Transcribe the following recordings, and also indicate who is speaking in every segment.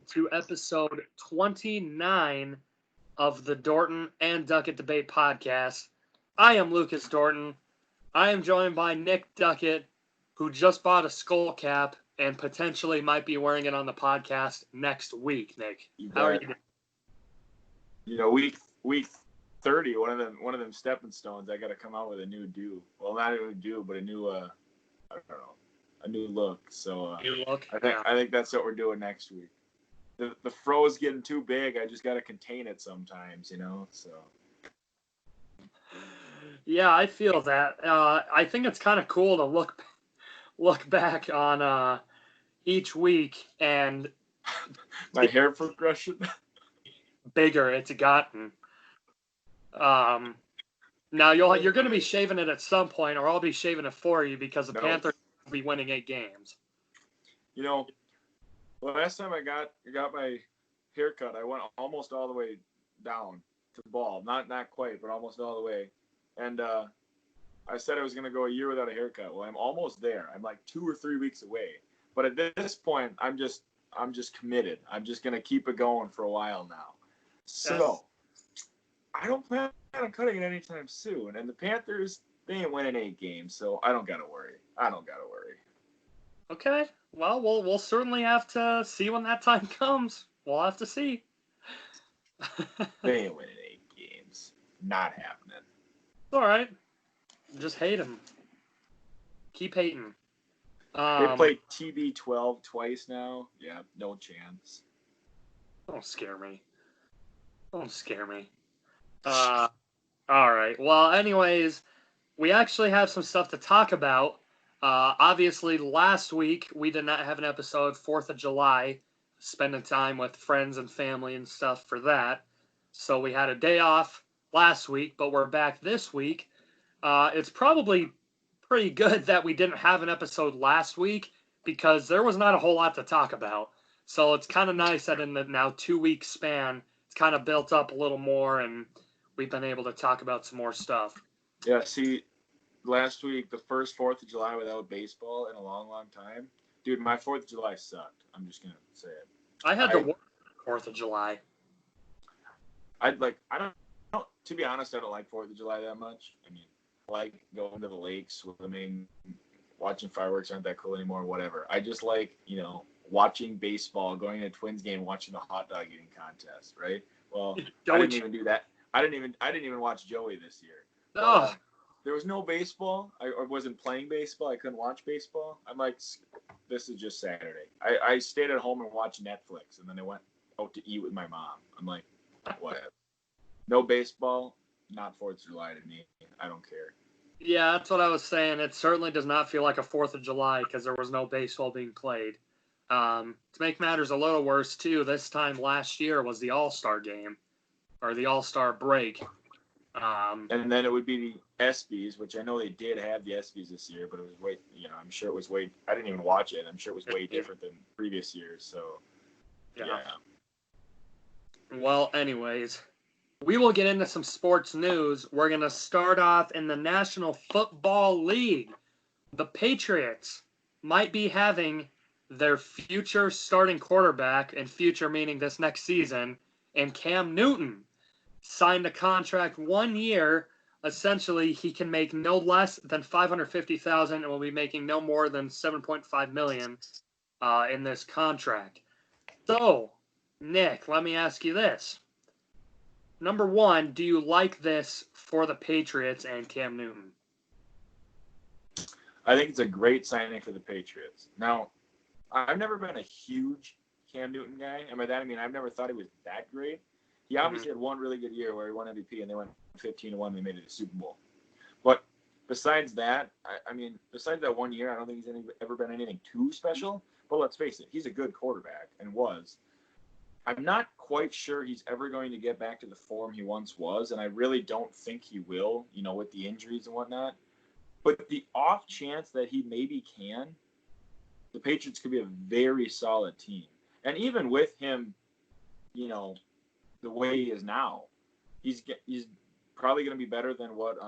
Speaker 1: to episode 29 of the Dorton and Doetkott Debate Podcast. I am Lucas Dorton. I am joined by Nick Doetkott, who just bought a skull cap and potentially might be wearing it on the podcast next week. Nick, how are you doing?
Speaker 2: You know, week 30, one of them stepping stones. I got to come out with a new do. Well, not a new do, but a new I don't know, a new look. So
Speaker 1: New look?
Speaker 2: I think that's what we're doing next week. The fro is getting too big. I just got to contain it sometimes, you know. So.
Speaker 1: Yeah, I feel that. I think it's kind of cool to look back on each week and
Speaker 2: my hair progression.
Speaker 1: Bigger it's gotten. Now you're going to be shaving it at some point, or I'll be shaving it for you because the Panthers will be winning 8 games.
Speaker 2: You know, last time I got my haircut, I went almost all the way down to bald. Not quite, but almost all the way. And I said I was going to go a year without a haircut. Well, I'm almost there. I'm like 2 or 3 weeks away. But at this point, I'm just committed. I'm just going to keep it going for a while now. So I don't plan on cutting it anytime soon. And the Panthers, they ain't winning 8 games, so I don't got to worry.
Speaker 1: Okay. Well, we'll certainly have to see when that time comes. We'll have to see.
Speaker 2: They ain't winning 8 games. Not happening.
Speaker 1: All right. Just hate them. Keep hating.
Speaker 2: They played TB12 twice now. Yeah, no chance.
Speaker 1: Don't scare me. All right. Well, anyways, we actually have some stuff to talk about. Obviously, last week we did not have an episode, 4th of July, spending time with friends and family and stuff for that. So we had a day off last week, but we're back this week. It's probably pretty good that we didn't have an episode last week because there was not a whole lot to talk about. So it's kind of nice that in the now 2-week span, it's kind of built up a little more and we've been able to talk about some more stuff.
Speaker 2: Yeah, see, last week, the first 4th of July without baseball in a long, long time. Dude, my 4th of July sucked. I'm just going to say it.
Speaker 1: I had to work 4th of July.
Speaker 2: To be honest, I don't like 4th of July that much. I mean, I like going to the lakes, swimming, watching fireworks aren't that cool anymore, whatever. I just like, watching baseball, going to a Twins game, watching the hot dog eating contest, right? Well, I didn't even do that. I didn't even watch Joey this year.
Speaker 1: Oh.
Speaker 2: There was no baseball. I wasn't playing baseball. I couldn't watch baseball. I'm like, this is just Saturday. I stayed at home and watched Netflix, and then I went out to eat with my mom. I'm like, whatever. No baseball, not 4th of July to me. I don't care.
Speaker 1: Yeah, that's what I was saying. It certainly does not feel like a 4th of July because there was no baseball being played. To make matters a little worse, too, this time last year was the All-Star game, or the All-Star break.
Speaker 2: And then it would be the ESPYs, which I know they did have the ESPYs this year, but it was I'm sure it was I didn't even watch it. I'm sure it was way different than previous years. So, yeah.
Speaker 1: Well, anyways, we will get into some sports news. We're going to start off in the National Football League. The Patriots might be having their future starting quarterback, and future meaning this next season, and Cam Newton signed a contract 1 year. Essentially, he can make no less than $550,000 and will be making no more than $7.5 million in this contract. So, Nick, let me ask you this. Number one, do you like this for the Patriots and Cam Newton?
Speaker 2: I think it's a great signing for the Patriots. Now, I've never been a huge Cam Newton guy. And by that, I mean, I've never thought he was that great. He obviously had one really good year where he won MVP and they went 15-1 and they made it to the Super Bowl. But besides that, besides that 1 year, I don't think he's ever been anything too special. But let's face it, he's a good quarterback and was. I'm not quite sure he's ever going to get back to the form he once was, and I really don't think he will, with the injuries and whatnot. But the off chance that he maybe can, the Patriots could be a very solid team. And even with him, the way he is now, he's probably going to be better than what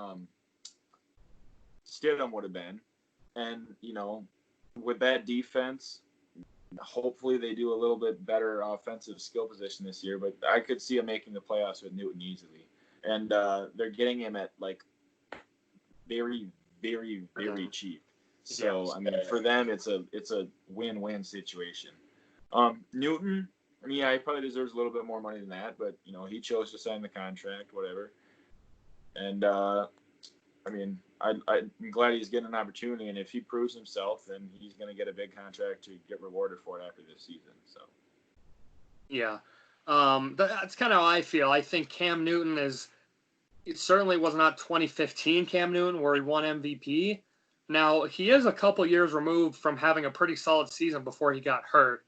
Speaker 2: Stidham would have been. And, with that defense, hopefully they do a little bit better offensive skill position this year. But I could see him making the playoffs with Newton easily, and they're getting him at like very, very, very cheap. So
Speaker 1: Yes.
Speaker 2: I mean, for them, it's a win-win situation. Newton, I mean, yeah, he probably deserves a little bit more money than that, but he chose to sign the contract, whatever. And I mean, I'm glad he's getting an opportunity, and if he proves himself, then he's going to get a big contract to get rewarded for it after this season. So.
Speaker 1: Yeah. That's kind of how I feel. I think Cam Newton it certainly was not 2015 Cam Newton where he won MVP. Now, he is a couple years removed from having a pretty solid season before he got hurt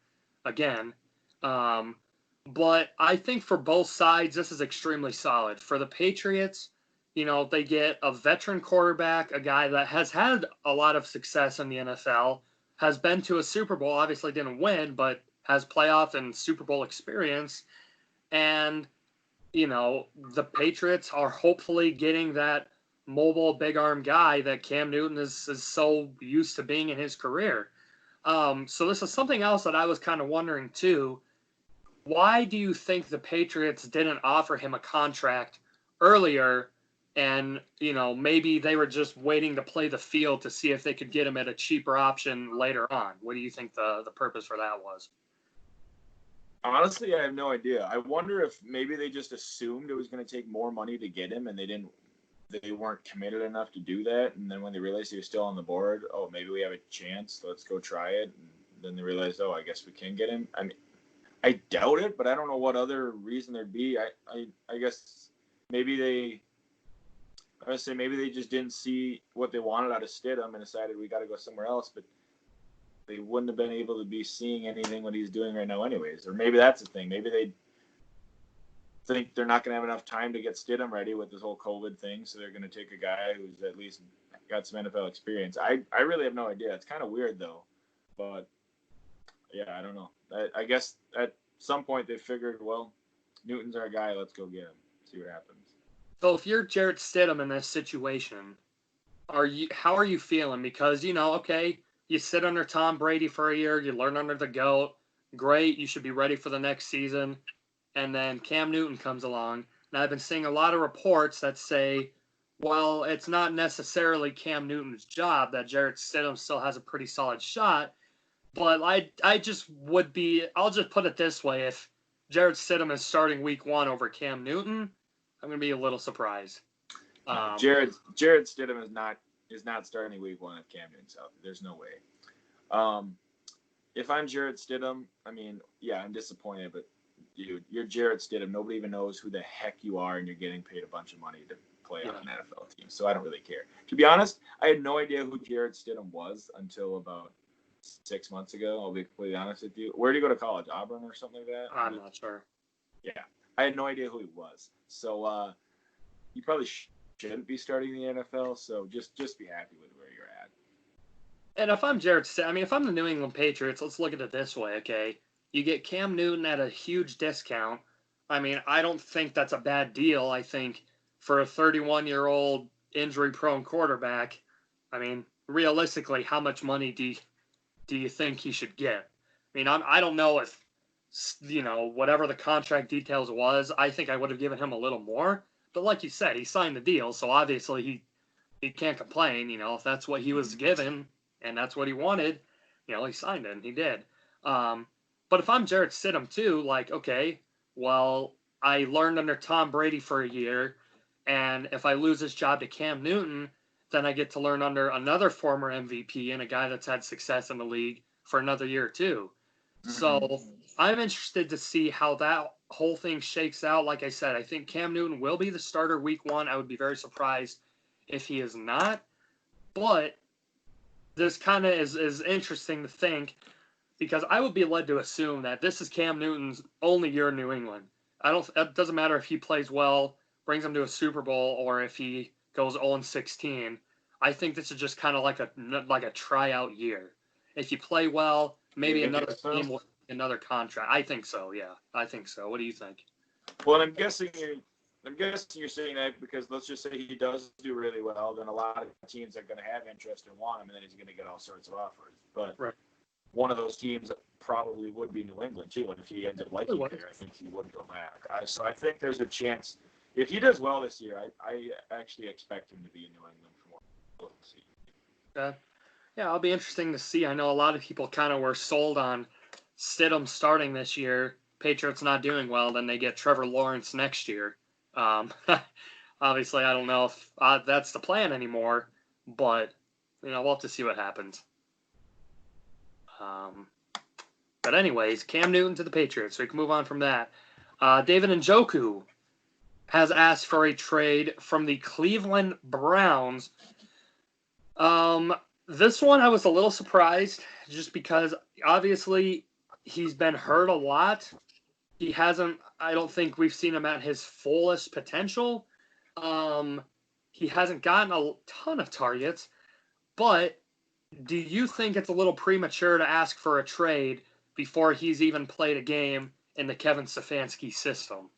Speaker 1: again. But I think for both sides, this is extremely solid. For the Patriots, they get a veteran quarterback, a guy that has had a lot of success in the NFL, has been to a Super Bowl, obviously didn't win, but has playoff and Super Bowl experience. And the Patriots are hopefully getting that mobile big arm guy that Cam Newton is so used to being in his career. So this is something else that I was kind of wondering too. Why do you think the Patriots didn't offer him a contract earlier? And, maybe they were just waiting to play the field to see if they could get him at a cheaper option later on. What do you think the purpose for that was?
Speaker 2: Honestly, I have no idea. I wonder if maybe they just assumed it was going to take more money to get him, and they weren't committed enough to do that. And then when they realized he was still on the board, oh, maybe we have a chance. Let's go try it. And then they realized, oh, I guess we can get him. I mean, I doubt it, but I don't know what other reason there'd be. I guess maybe maybe they just didn't see what they wanted out of Stidham and decided we got to go somewhere else. But they wouldn't have been able to be seeing anything what he's doing right now anyways. Or maybe that's the thing. Maybe they think they're not going to have enough time to get Stidham ready with this whole COVID thing, so they're going to take a guy who's at least got some NFL experience. I really have no idea. It's kind of weird, though. But, yeah, I don't know. I guess at some point they figured, well, Newton's our guy. Let's go get him. See what happens.
Speaker 1: So if you're Jarrett Stidham in this situation, how are you feeling? Because, okay, you sit under Tom Brady for a year, you learn under the GOAT. Great, you should be ready for the next season. And then Cam Newton comes along. Now, I've been seeing a lot of reports that say, well, it's not necessarily Cam Newton's job, that Jarrett Stidham still has a pretty solid shot. But I just I'll just put it this way. If Jarrett Stidham is starting week 1 over Cam Newton, I'm going to be a little surprised.
Speaker 2: Jarrett Stidham is not starting week 1 if Cam Newton's out. There's no way. If I'm Jarrett Stidham, I mean, yeah, I'm disappointed, but dude, you're Jarrett Stidham. Nobody even knows who the heck you are, and you're getting paid a bunch of money to play on an NFL team. So I don't really care. To be honest, I had no idea who Jarrett Stidham was until about 6 months ago. I'll be completely honest with you. Where did he go to college? Auburn or something like that?
Speaker 1: I'm not sure.
Speaker 2: Yeah, I had no idea who he was. So you probably shouldn't be starting the NFL. So just be happy with where you're at.
Speaker 1: And if I'm if I'm the New England Patriots, let's look at it this way, okay? You get Cam Newton at a huge discount. I mean, I don't think that's a bad deal. I think for a 31-year-old injury-prone quarterback, I mean, realistically, how much money do you think he should get? I mean, I don't know if, whatever the contract details was, I think I would have given him a little more. But like you said, he signed the deal, so obviously he can't complain. If that's what he was given and that's what he wanted, he signed it and he did. But if I'm Jarrett Stidham too, like, okay, well, I learned under Tom Brady for a year, and if I lose this job to Cam Newton, then I get to learn under another former MVP and a guy that's had success in the league for another year or two. Mm-hmm. So I'm interested to see how that whole thing shakes out. Like I said, I think Cam Newton will be the starter week 1. I would be very surprised if he is not. But this kind of is interesting to think, because I would be led to assume that this is Cam Newton's only year in New England. It doesn't matter if he plays well, brings them to a Super Bowl, or if he goes 0-16. I think this is just kind of like a tryout year. If you play well, maybe another team with another contract. I think so. Yeah, I think so. What do you think?
Speaker 2: Well, I'm guessing you're saying that because let's just say he does do really well, then a lot of teams are going to have interest and want him, and then he's going to get all sorts of offers. But
Speaker 1: right.
Speaker 2: one of those teams probably would be New England too. And if he ends up liking it there, I think he would go back. So I think there's a chance if he does well this year. I actually expect him to be in New England for more. We'll see.
Speaker 1: Yeah, it'll be interesting to see. I know a lot of people kind of were sold on Stidham starting this year. Patriots not doing well, then they get Trevor Lawrence next year. Obviously, I don't know if that's the plan anymore, but we'll have to see what happens. But anyways, Cam Newton to the Patriots. So we can move on from that. David Njoku has asked for a trade from the Cleveland Browns. This one I was a little surprised just because obviously he's been hurt a lot. He hasn't, I don't think we've seen him at his fullest potential. He hasn't gotten a ton of targets, but do you think it's a little premature to ask for a trade before he's even played a game in the Kevin Stefanski system?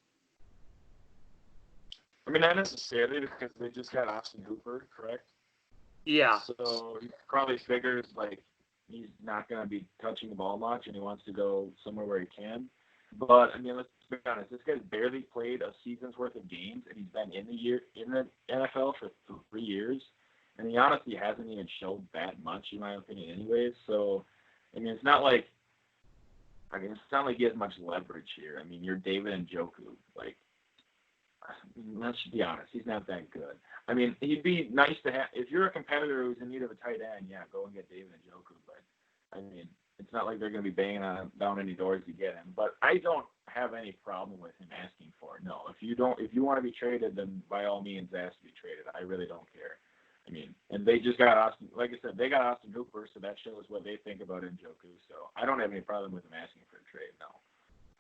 Speaker 2: I mean, not necessarily because they just got Austin Hooper, correct?
Speaker 1: Yeah.
Speaker 2: So he probably figures like he's not going to be touching the ball much, and he wants to go somewhere where he can. But I mean, let's be honest. This guy's barely played a season's worth of games, and he's been in the NFL for 3 years, and he honestly hasn't even showed that much, in my opinion, anyways. So, I mean, it's not like he has much leverage here. I mean, you're David Njoku. Like, let's be honest, he's not that good. I mean, he'd be nice to have if you're a competitor who's in need of a tight end. Yeah, go and get David Njoku. But I mean, it's not like they're going to be banging down any doors to get him. But I don't have any problem with him asking for it. No, if you want to be traded, then by all means ask to be traded. I really don't care. I mean, and they just got Austin. Like I said, they got Austin Hooper, so that shows what they think about Njoku. So I don't have any problem with him asking for a trade. No,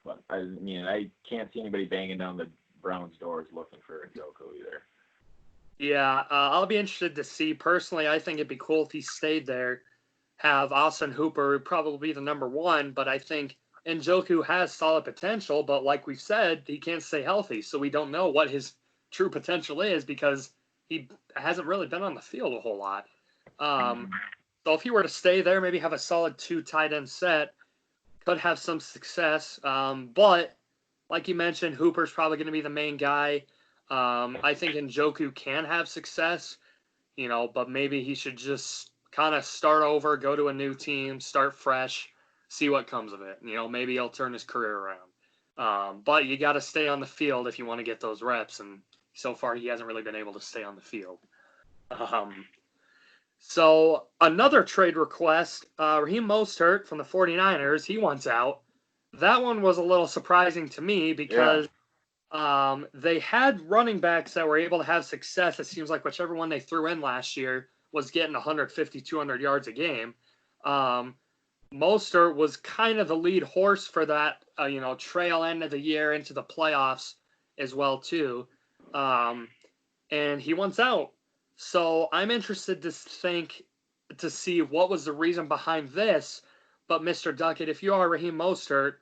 Speaker 2: but I mean, I can't see anybody banging down the Browns' doors looking for Njoku either.
Speaker 1: Yeah, I'll be interested to see. Personally, I think it'd be cool if he stayed there. Have Austin Hooper probably be the number one, but I think Njoku has solid potential. But like we've said, he can't stay healthy, so we don't know what his true potential is because he hasn't really been on the field a whole lot. So if he were to stay there, maybe have a solid 2 tight end set, could have some success. But like you mentioned, Hooper's probably going to be the main guy. I think Njoku can have success, but maybe he should just kind of start over, go to a new team, start fresh, see what comes of it. Maybe he'll turn his career around. But you got to stay on the field if you want to get those reps, and so far he hasn't really been able to stay on the field. So another trade request, Raheem Mostert from the 49ers, he wants out. That one was a little surprising to me because they had running backs that were able to have success. It seems like whichever one they threw in last year was getting 150, 200 yards a game. Mostert was kind of the lead horse for that, trail end of the year into the playoffs as well, too. And he wants out. So I'm interested to see what was the reason behind this. But Mr. Duckett, if you are Raheem Mostert,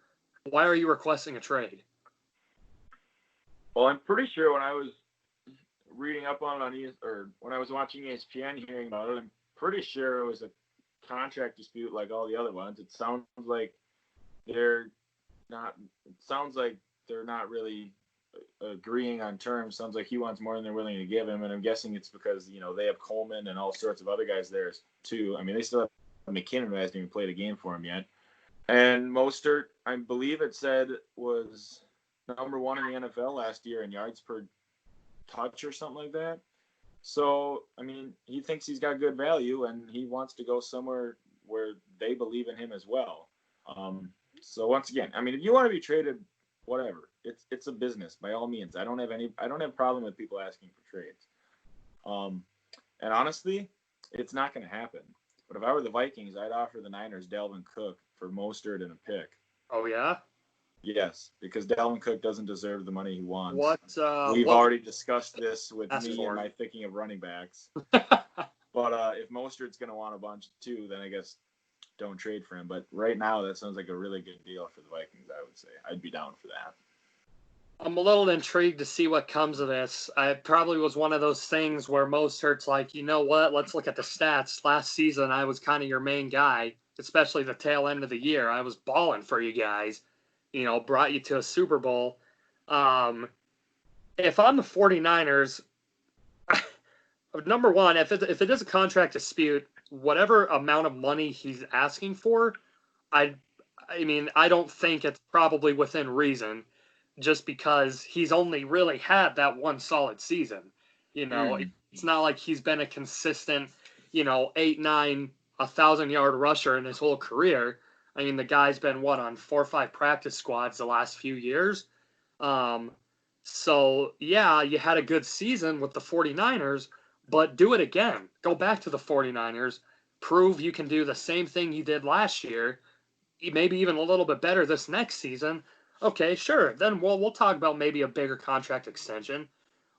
Speaker 1: why are you requesting a trade?
Speaker 2: Well, I'm pretty sure when I was reading up on it when I was watching ESPN hearing about it, I'm pretty sure it was a contract dispute like all the other ones. It sounds like they're not really agreeing on terms. Sounds like he wants more than they're willing to give him, and I'm guessing it's because they have Coleman and all sorts of other guys there too. I mean, they still have McKinnon, who hasn't even played a game for him yet. And Mostert, I believe it said, was number 1 in the NFL last year in yards per touch or something like that. So, I mean, he thinks he's got good value, and he wants to go somewhere where they believe in him as well. So once again, I mean, if you want to be traded, whatever. It's a business by all means. I don't have a problem with people asking for trades. And honestly, it's not going to happen. But if I were the Vikings, I'd offer the Niners Dalvin Cook for Mostert and a pick.
Speaker 1: Oh yeah?
Speaker 2: Yes, because Dalvin Cook doesn't deserve the money he wants.
Speaker 1: We've
Speaker 2: already discussed this with me and my thinking of running backs. But if Mostert's going to want a bunch too, then I guess don't trade for him. But right now, that sounds like a really good deal for the Vikings, I would say. I'd be down for that.
Speaker 1: I'm a little intrigued to see what comes of this. I probably was one of those things where Mostert's like, you know what, let's look at the stats. Last season, I was kind of your main guy. especially the tail end of the year. I was balling for you guys, brought you to a Super Bowl. If I'm the 49ers, number one, if it is a contract dispute, whatever amount of money he's asking for, I mean, I don't think it's probably within reason, just because he's only really had that one solid season. It's not like he's been a consistent, 8, 9, 1,000-yard rusher in his whole career. I mean, the guy's been on 4 or 5 practice squads the last few years. So yeah, you had a good season with the 49ers, but do it again. Go back to the 49ers, prove you can do the same thing you did last year, maybe even a little bit better this next season. Okay, sure. Then we'll talk about maybe a bigger contract extension.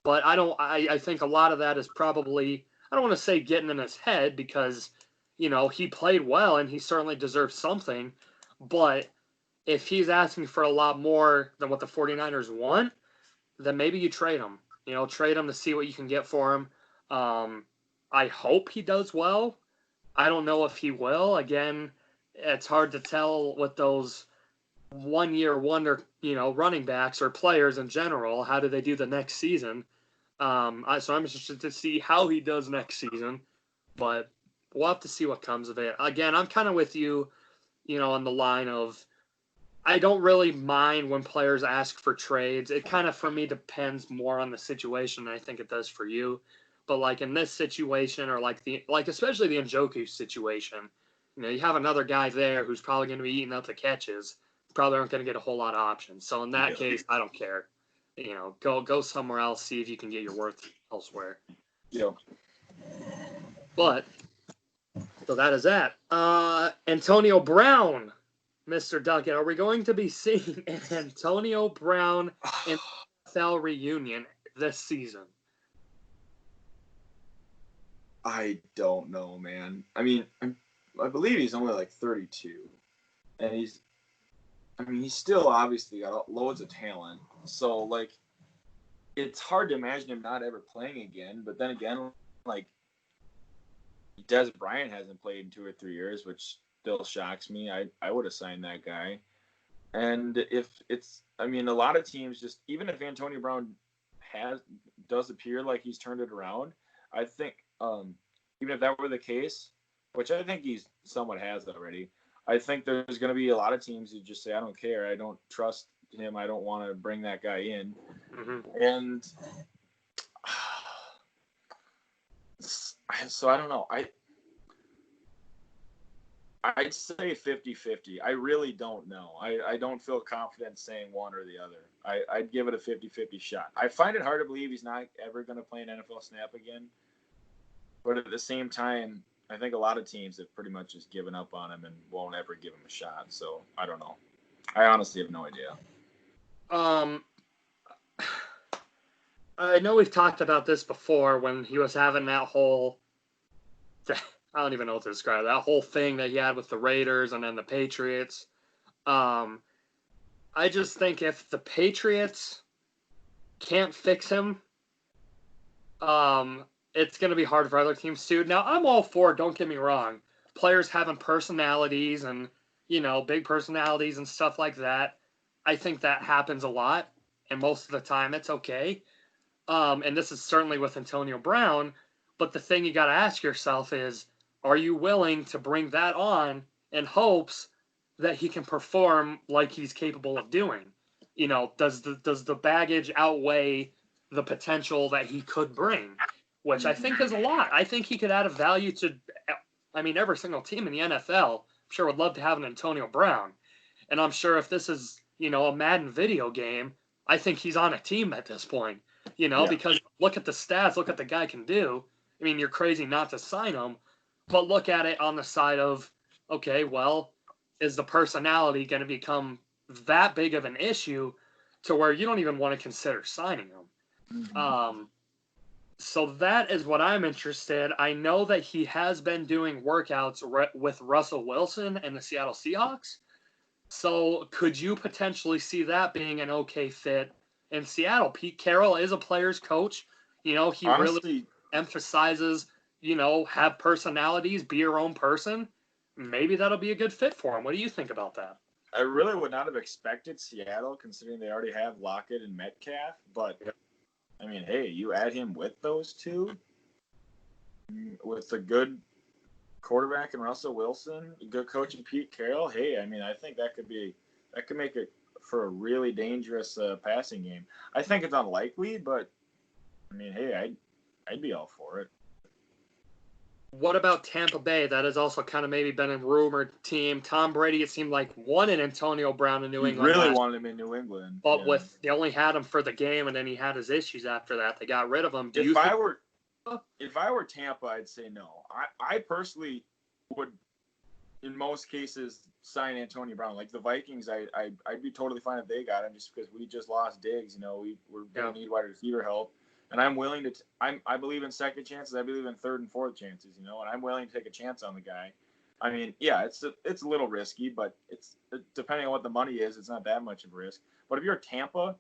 Speaker 1: But I think a lot of that is probably, I don't want to say getting in his head, because, he played well and he certainly deserves something. But if he's asking for a lot more than what the 49ers want, then maybe you trade him. Trade him to see what you can get for him. I hope he does well. I don't know if he will. Again, it's hard to tell with those one-year wonder, running backs or players in general. How do they do the next season? So I'm interested to see how he does next season, but we'll have to see what comes of it. Again, I'm kind of with you, on the line of, I don't really mind when players ask for trades. It kind of, for me, depends more on the situation than I think it does for you. But like in this situation, or especially the Njoku situation, you have another guy there who's probably going to be eating up the catches. Probably aren't going to get a whole lot of options. So in that case, I don't care. Go somewhere else, see if you can get your worth elsewhere.
Speaker 2: Yeah.
Speaker 1: But so that is that. Antonio Brown, Mr. Duckett. Are we going to be seeing an Antonio Brown NFL reunion this season?
Speaker 2: I don't know, man. I mean, I believe he's only like 32, and he's still obviously got loads of talent. So, like, it's hard to imagine him not ever playing again. But then again, like, Des Bryant hasn't played in 2 or 3 years, which still shocks me. I would have signed that guy. And if it's, I mean, a lot of teams just, even if Antonio Brown does appear like he's turned it around, I think, even if that were the case, which I think he's somewhat has already, I think there's going to be a lot of teams who just say, I don't care. I don't trust him. I don't want to bring that guy in.
Speaker 1: Mm-hmm.
Speaker 2: And so I don't know. I'd say 50-50. I really don't know. I don't feel confident saying one or the other. I'd give it a 50-50 shot. I find it hard to believe he's not ever going to play an NFL snap again. But at the same time, I think a lot of teams have pretty much just given up on him and won't ever give him a shot. So I don't know. I honestly have no idea.
Speaker 1: I know we've talked about this before when he was having that whole, I don't even know what to describe, that whole thing that he had with the Raiders and then the Patriots. I just think if the Patriots can't fix him, it's going to be hard for other teams too. Now, I'm all for, don't get me wrong, players having personalities and, big personalities and stuff like that. I think that happens a lot, and most of the time it's okay. And this is certainly with Antonio Brown, but the thing you got to ask yourself is, are you willing to bring that on in hopes that he can perform like he's capable of doing? Does the baggage outweigh the potential that he could bring? Which I think is a lot. I think he could add a value to, every single team in the NFL, I'm sure would love to have an Antonio Brown. And I'm sure if this is, a Madden video game, I think he's on a team at this point, because look at the stats, look what the guy can do. I mean, you're crazy not to sign him, but look at it on the side of, okay, well, is the personality going to become that big of an issue to where you don't even want to consider signing him? Mm-hmm. So that is what I'm interested. I know that he has been doing workouts with Russell Wilson and the Seattle Seahawks. So could you potentially see that being an okay fit in Seattle? Pete Carroll is a player's coach. He honestly really emphasizes, have personalities, be your own person. maybe that'll be a good fit for him. What do you think about that?
Speaker 2: I really would not have expected Seattle, considering they already have Lockett and Metcalf. But, I mean, hey, you add him with those two, with a good quarterback and Russell Wilson, a good coach and Pete Carroll. Hey, I mean, I think that could make it for a really dangerous passing game. I think it's unlikely, but, I mean, hey, I'd be all for it.
Speaker 1: What about Tampa Bay? That has also kind of maybe been a rumored team. Tom Brady, it seemed like, wanted Antonio Brown in New England.
Speaker 2: Really wanted him in New England.
Speaker 1: But they only had him for the game, and then he had his issues after that. They got rid of him.
Speaker 2: If I were Tampa, I'd say no. I personally would, in most cases, sign Antonio Brown. Like the Vikings, I'd be totally fine if they got him, just because we just lost Diggs. You know, we're going to need wide receiver help. And I'm willing to. I believe in second chances. I believe in third and fourth chances. You know, and I'm willing to take a chance on the guy. I mean, yeah, it's a little risky, but it's depending on what the money is, it's not that much of a risk. But if you're Tampa,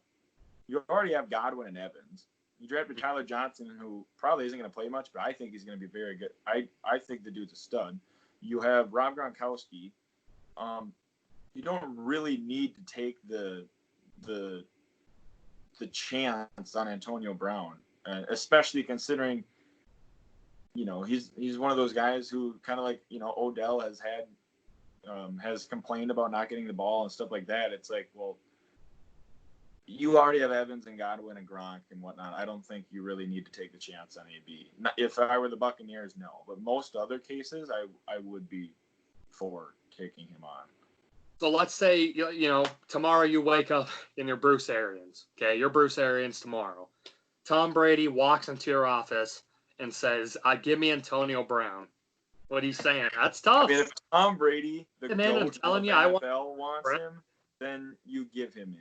Speaker 2: you already have Godwin and Evans. You drafted Tyler Johnson, who probably isn't going to play much, but I think he's going to be very good. I think the dude's a stud. You have Rob Gronkowski. You don't really need to take the chance on Antonio Brown, especially considering, you know, he's one of those guys who kind of like, you know, Odell has complained about not getting the ball and stuff like that. It's like, well, you already have Evans and Godwin and Gronk and whatnot. I don't think you really need to take the chance on AB. If I were the Buccaneers, no. But most other cases, I would be for taking him on.
Speaker 1: So let's say, you know, tomorrow you wake up and you're Bruce Arians. Okay, you're Bruce Arians tomorrow. Tom Brady walks into your office and says, give me Antonio Brown. What are you saying? That's tough.
Speaker 2: I mean, if Tom Brady, the GOAT of the
Speaker 1: NFL,
Speaker 2: wants him, then you give him.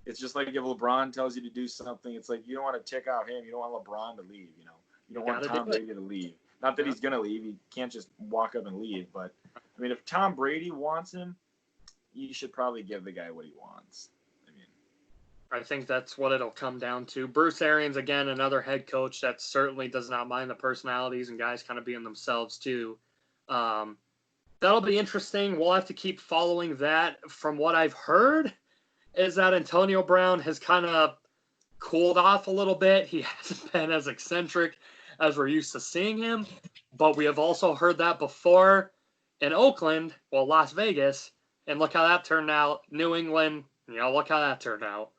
Speaker 2: It's just like if LeBron tells you to do something, it's like you don't want to tick out him. You don't want LeBron to leave, you know. You don't want Tom Brady to leave. Not that he's going to leave. He can't just walk up and leave. But, I mean, if Tom Brady wants him, you should probably give the guy what he wants.
Speaker 1: I think that's what it'll come down to. Bruce Arians, again, another head coach that certainly does not mind the personalities and guys kind of being themselves too. That'll be interesting. We'll have to keep following that. From what I've heard, is that Antonio Brown has kind of cooled off a little bit. He hasn't been as eccentric as we're used to seeing him. But we have also heard that before in Oakland, well, Las Vegas, and look how that turned out. New England, you know, look how that turned out.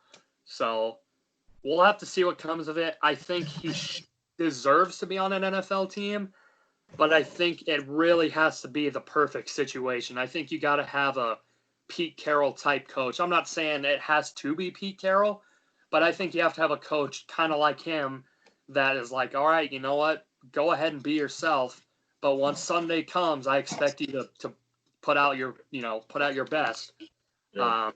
Speaker 1: So we'll have to see what comes of it. I think he deserves to be on an NFL team, but I think it really has to be the perfect situation. I think you got to have a Pete Carroll type coach. I'm not saying it has to be Pete Carroll, but I think you have to have a coach kind of like him that is like, all right, you know what? Go ahead and be yourself. But once Sunday comes, I expect you to put out your best. Yeah.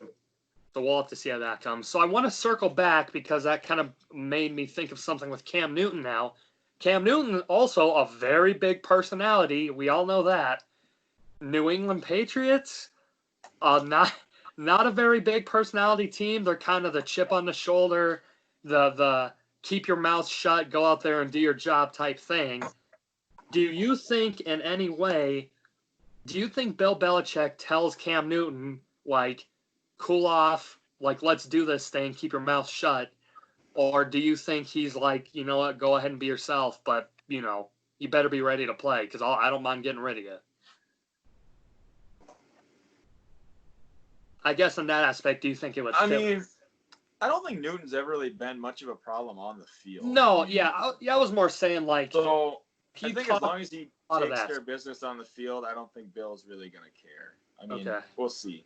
Speaker 1: So we'll have to see how that comes. So I want to circle back because that kind of made me think of something with Cam Newton now. Cam Newton, also a very big personality. We all know that. New England Patriots, not a very big personality team. They're kind of the chip on the shoulder, the keep your mouth shut, go out there and do your job type thing. Do you think in any way, Bill Belichick tells Cam Newton, like, cool off, like, let's do this thing, keep your mouth shut? Or do you think he's like, you know what, go ahead and be yourself, but, you know, you better be ready to play because I don't mind getting rid of you? I guess in that aspect, do you think it would fit?
Speaker 2: I mean, I don't think Newton's ever really been much of a problem on the field.
Speaker 1: No, I was more saying, like...
Speaker 2: So, I think as long as he takes care of business on the field, I don't think Bill's really going to care. I mean, We'll see.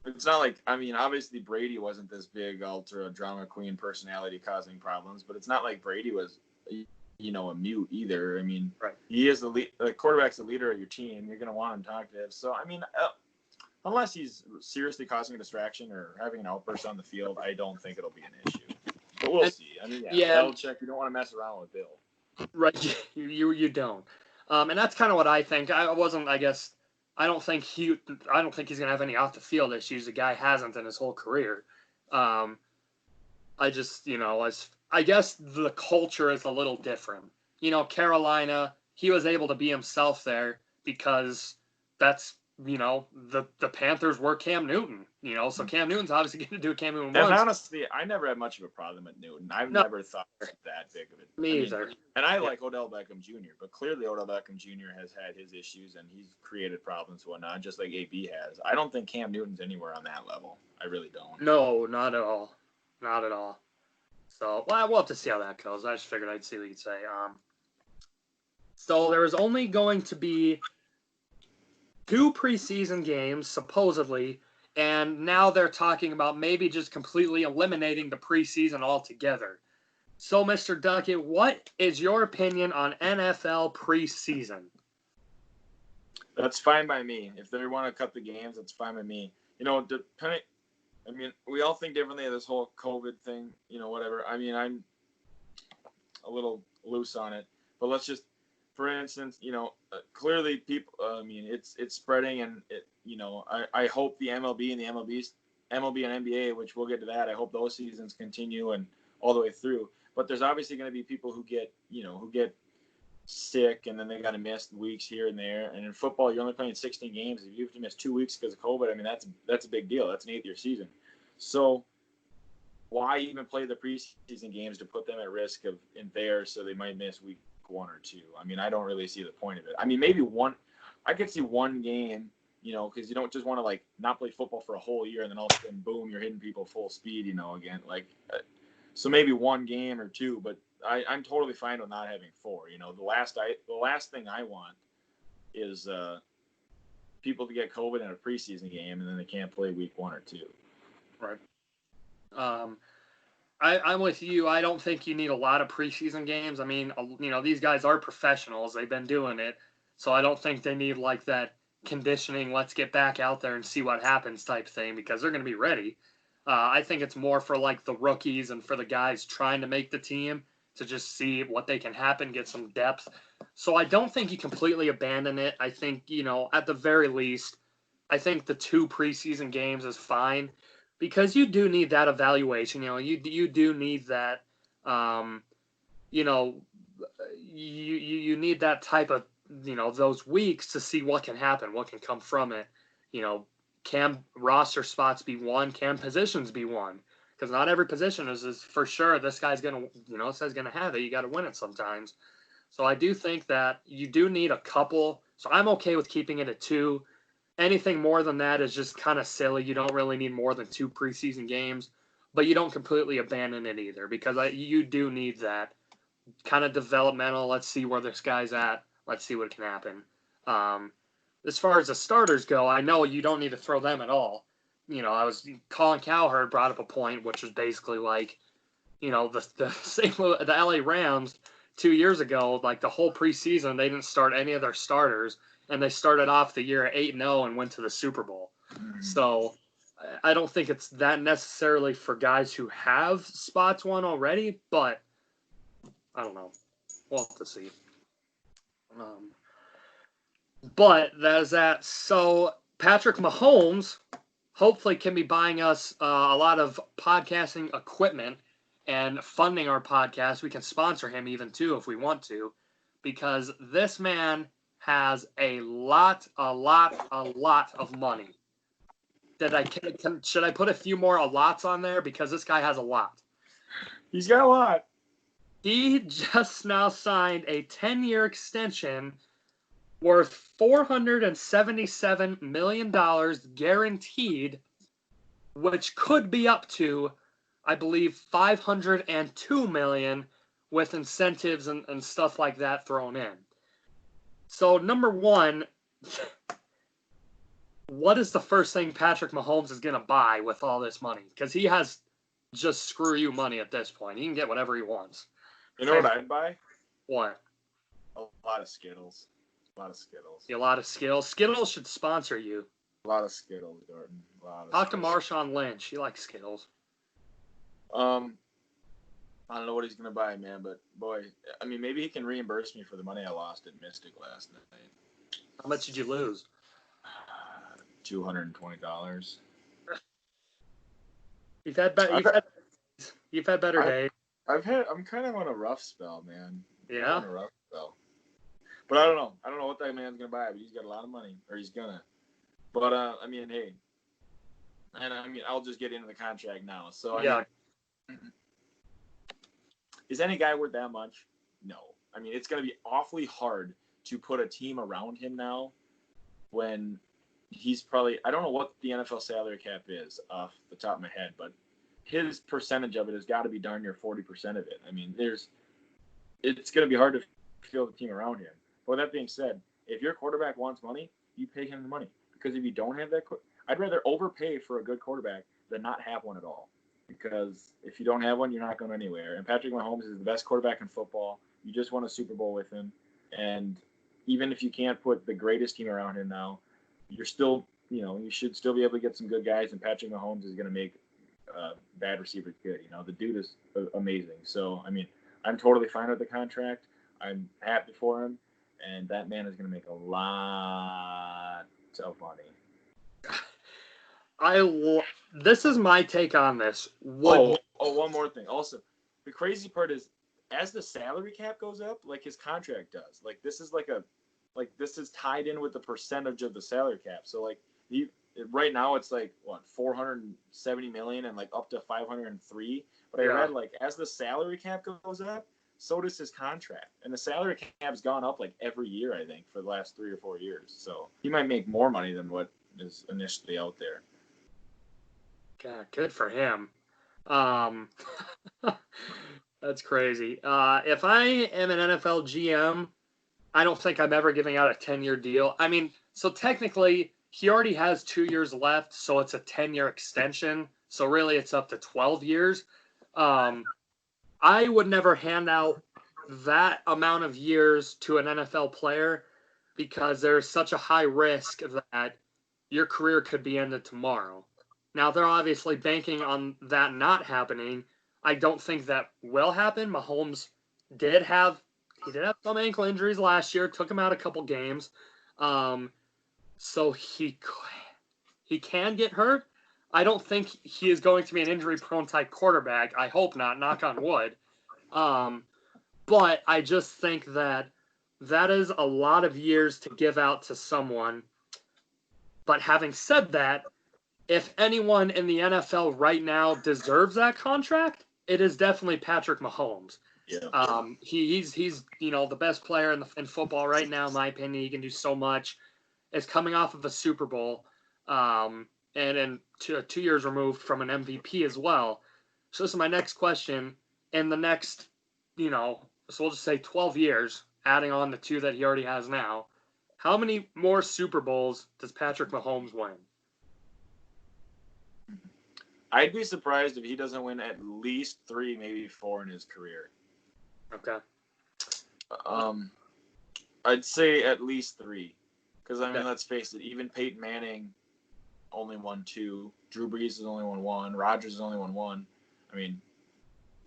Speaker 2: It's not like, obviously Brady wasn't this big ultra drama queen personality causing problems, but it's not like Brady was, you know, a mute either. I mean,
Speaker 1: right.
Speaker 2: He is the quarterback's the leader of your team. You're going to want him talkative. So, I mean, unless he's seriously causing a distraction or having an outburst on the field, I don't think it'll be an issue. But we'll see. I mean, Belichick, you don't want to mess around with Bill.
Speaker 1: Right, you don't. And that's kind of what I think. I don't think he's gonna have any off the field issues. The guy hasn't in his whole career. I guess the culture is a little different. You know, Carolina, he was able to be himself there. because that's, the Panthers were Cam Newton, so Cam Newton's obviously going to do what Cam Newton
Speaker 2: And
Speaker 1: wants.
Speaker 2: honestly, I never had much of a problem with Newton. I've
Speaker 1: No.
Speaker 2: never thought it was that big of it.
Speaker 1: Me either.
Speaker 2: And I like Odell Beckham Jr., but clearly Odell Beckham Jr. has had his issues and he's created problems and whatnot, just like AB has. I don't think Cam Newton's anywhere on that level. I really don't.
Speaker 1: No, not at all. Not at all. So, well, we'll have to see how that goes. I just figured I'd see what you'd say. So there is only going to be 2 preseason games, supposedly, and now they're talking about maybe just completely eliminating the preseason altogether. So, Mr. Duckett, what is your opinion on NFL preseason?
Speaker 2: That's fine by me. If they want to cut the games, that's fine by me. We all think differently of this whole COVID thing, whatever. I'm a little loose on it, but let's just, for instance, clearly people, it's spreading, and I hope the MLB and NBA, which we'll get to that, I hope those seasons continue and all the way through. But there's obviously going to be people who get sick, and then they got to miss weeks here and there. And in football, you're only playing 16 games. If you have to miss 2 weeks because of COVID, that's a big deal. That's an 8-year season. So why even play the preseason games to put them at risk so they might miss week 1 or 2? I don't really see the point of it. Maybe I could see one game, because you don't just want to not play football for a whole year and then all of a sudden, boom, you're hitting people full speed, again. So maybe one game or 2, but I'm totally fine with not having 4. The last thing I want is people to get COVID in a preseason game and then they can't play week 1 or 2.
Speaker 1: Right. I'm with you. I don't think you need a lot of preseason games. These guys are professionals. They've been doing it. So I don't think they need that conditioning, let's get back out there and see what happens type thing, because they're going to be ready. I think it's more for the rookies and for the guys trying to make the team to just see what they can happen, get some depth. So I don't think you completely abandon it. I think, at the very least, I think the 2 preseason games is fine, because you do need that evaluation. You do need that, you need that type of, those weeks to see what can happen, what can come from it. Can roster spots be won? Can positions be won? Because not every position is for sure this guy's going to, this guy's going to have it. You got to win it sometimes. So I do think that you do need a couple. So I'm okay with keeping it at 2. Anything more than that is just kind of silly. You don't really need more than 2 preseason games, but you don't completely abandon it either, because you do need that kind of developmental. Let's see where this guy's at. Let's see what can happen. As far as the starters go, I know you don't need to throw them at all. Colin Cowherd brought up a point, which was basically the LA Rams 2 years ago, the whole preseason, they didn't start any of their starters, and they started off the year 8-0 and went to the Super Bowl. So I don't think it's that necessarily for guys who have spots won already, but I don't know. We'll have to see. But that is that. So Patrick Mahomes hopefully can be buying us a lot of podcasting equipment and funding our podcast. We can sponsor him even too if we want to, because this man has a lot of money. Should I put a few more lots on there, because this guy has a lot?
Speaker 2: He's got a lot.
Speaker 1: He just now signed a 10-year extension worth $477 million guaranteed, which could be up to, I believe, $502 million with incentives and stuff like that thrown in. So, number one, what is the first thing Patrick Mahomes is going to buy with all this money? Because he has just screw you money at this point. He can get whatever he wants.
Speaker 2: You know what I'd buy?
Speaker 1: What?
Speaker 2: A lot of Skittles. A lot of Skittles.
Speaker 1: A lot of Skittles. Skittles should sponsor you.
Speaker 2: A lot of Skittles, Dorton.
Speaker 1: Talk to Marshawn Lynch. He likes Skittles.
Speaker 2: I don't know what he's going to buy, man, but boy, maybe he can reimburse me for the money I lost at Mystic last night.
Speaker 1: How much did you lose?
Speaker 2: $220.
Speaker 1: You've had better days.
Speaker 2: I'm kind of on a rough spell, man.
Speaker 1: Yeah.
Speaker 2: I'm on a rough spell. But I don't know. I don't know what that man's gonna buy, but he's got a lot of money, or he's gonna. But I mean, hey, and I mean, I'll just get into the contract now. So I mean, is any guy worth that much? No. I mean, it's gonna be awfully hard to put a team around him now when he's probably, I don't know what the NFL salary cap is off the top of my head, but his percentage of it has got to be darn near 40% of it. I mean, it's going to be hard to field the team around him. But with that being said, if your quarterback wants money, you pay him the money. Because if you don't have that, I'd rather overpay for a good quarterback than not have one at all. Because if you don't have one, you're not going anywhere. And Patrick Mahomes is the best quarterback in football. You just won a Super Bowl with him. And even if you can't put the greatest team around him now, you're still, you should still be able to get some good guys. And Patrick Mahomes is going to make bad receivers good. The dude is amazing. So, I mean, I'm totally fine with the contract. I'm happy for him. And that man is going to make a lot of money.
Speaker 1: This is my take on this.
Speaker 2: One more thing. Also, the crazy part is, as the salary cap goes up, like his contract does. Like this is this is tied in with the percentage of the salary cap. So like right now it's like what, 470 million and like up to 503. But I read like as the salary cap goes up, so does his contract. And the salary cap's gone up like every year, I think, for the last 3 or 4 years. So he might make more money than what is initially out there.
Speaker 1: God, good for him. That's crazy. If I am an NFL GM, I don't think I'm ever giving out a 10-year deal. I mean, so technically he already has 2 years left, so it's a 10-year extension. So really it's up to 12 years. I would never hand out that amount of years to an NFL player because there's such a high risk that your career could be ended tomorrow. Now, they're obviously banking on that not happening. I don't think that will happen. Mahomes did have some ankle injuries last year, took him out a couple games. So he can get hurt. I don't think he is going to be an injury-prone type quarterback. I hope not, knock on wood. But I just think that is a lot of years to give out to someone. But having said that, if anyone in the NFL right now deserves that contract, it is definitely Patrick Mahomes.
Speaker 2: Yeah.
Speaker 1: He's the best player in football right now, in my opinion. He can do so much. It's coming off of a Super Bowl, and 2 years removed from an MVP as well. So this is my next question. In the next, so we'll just say 12 years, adding on the 2 that he already has now, how many more Super Bowls does Patrick Mahomes win?
Speaker 2: I'd be surprised if he doesn't win at least 3, maybe 4 in his career.
Speaker 1: Okay.
Speaker 2: I'd say at least 3. Because, I mean, let's face it, even Peyton Manning only won 2. Drew Brees has only won 1. Rodgers has only won 1. I mean,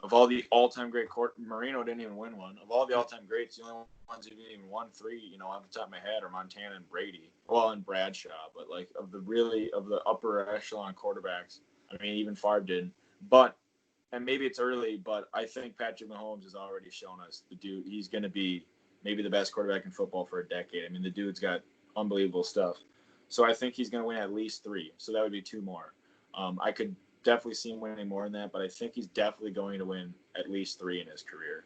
Speaker 2: of all the all-time great Marino didn't even win 1. Of all the all-time greats, the only ones who didn't even win 3, off the top of my head, are Montana and Brady. Well, and Bradshaw. But, like, of the upper echelon quarterbacks, I mean, even Favre did. But, and maybe it's early, but I think Patrick Mahomes has already shown us the dude. He's going to be maybe the best quarterback in football for a decade. I mean, the dude's got unbelievable stuff. So I think he's going to win at least 3. So that would be 2 more. I could definitely see him winning more than that, but I think he's definitely going to win at least 3 in his career.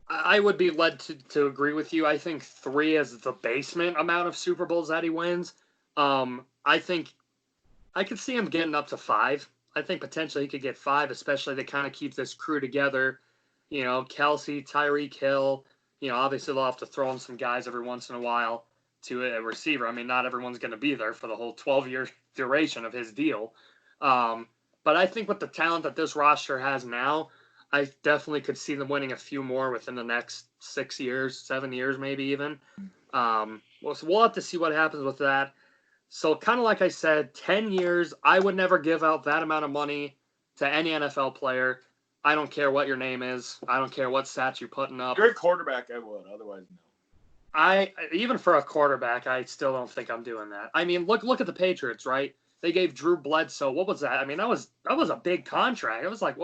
Speaker 1: I would be led to agree with you. I think 3 is the basement amount of Super Bowls that he wins. I think I could see him getting up to 5. I think potentially he could get 5, especially to kind of keep this crew together. Kelsey, Tyreek Hill. Obviously they'll have to throw in some guys every once in a while to a receiver. I mean, not everyone's going to be there for the whole 12-year duration of his deal. But I think with the talent that this roster has now, I definitely could see them winning a few more within the next 6 years, 7 years, maybe even. So we'll have to see what happens with that. So kind of like I said, 10 years, I would never give out that amount of money to any NFL player. I don't care what your name is. I don't care what stats you're putting up.
Speaker 2: If you're a quarterback, I would. Otherwise, no.
Speaker 1: Even for a quarterback, I still don't think I'm doing that. I mean, look at the Patriots, right? They gave Drew Bledsoe. What was that? I mean, that was a big contract. It was like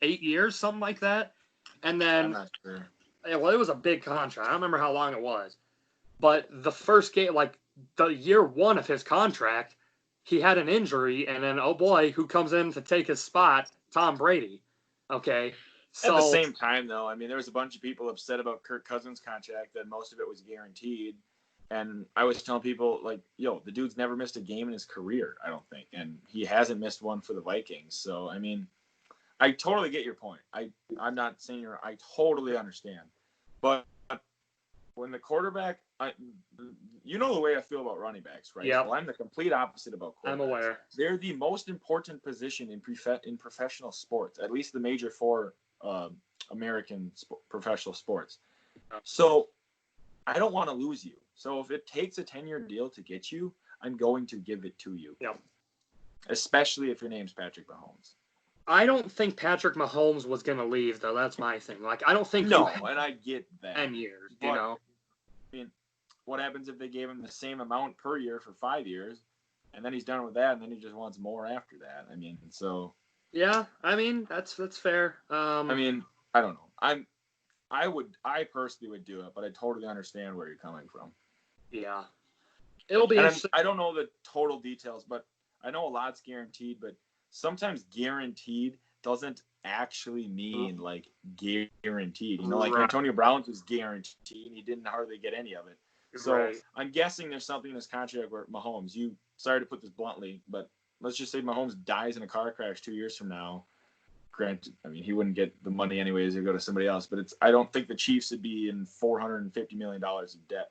Speaker 1: 8 years, something like that. And then
Speaker 2: I'm not sure.
Speaker 1: Well, it was a big contract. I don't remember how long it was. But the first game, like the year one of his contract, he had an injury, and then oh boy, who comes in to take his spot? Tom Brady. Okay,
Speaker 2: At the
Speaker 1: so
Speaker 2: same time, though, I mean, there was a bunch of people upset about Kirk Cousins' contract that most of it was guaranteed. And I was telling people, like, yo, the dude's never missed a game in his career, I don't think. And he hasn't missed one for the Vikings. So, I mean, I totally get your point. I'm not saying I totally understand. But when the quarterback, you know the way I feel about running backs, right?
Speaker 1: Yep.
Speaker 2: Well, I'm the complete opposite about quarterbacks.
Speaker 1: I'm aware.
Speaker 2: They're the most important position in professional sports, at least the major four American professional sports. So I don't want to lose you. So if it takes a 10-year deal to get you, I'm going to give it to you.
Speaker 1: Yep.
Speaker 2: Especially if your name's Patrick Mahomes.
Speaker 1: I don't think Patrick Mahomes was going to leave, though. That's my thing. Like, I don't think
Speaker 2: No, and I get that.
Speaker 1: 10 years,
Speaker 2: but,
Speaker 1: you know?
Speaker 2: I mean, what happens if they gave him the same amount per year for 5 years, and then he's done with that, and then he just wants more after that? I mean, so.
Speaker 1: Yeah, I mean, that's fair.
Speaker 2: I mean, I don't know. I personally would do it, but I totally understand where you're coming from.
Speaker 1: Yeah. It'll be interesting.
Speaker 2: I don't know the total details, but I know a lot's guaranteed, but sometimes guaranteed doesn't actually mean like guaranteed. You know, like Antonio Brown's was guaranteed and he didn't hardly get any of it. So I'm guessing there's something in this contract where Mahomes, sorry to put this bluntly, but let's just say Mahomes dies in a car crash 2 years from now. Granted, I mean, he wouldn't get the money anyways. He'd go to somebody else. But I don't think the Chiefs would be in $450 million of debt.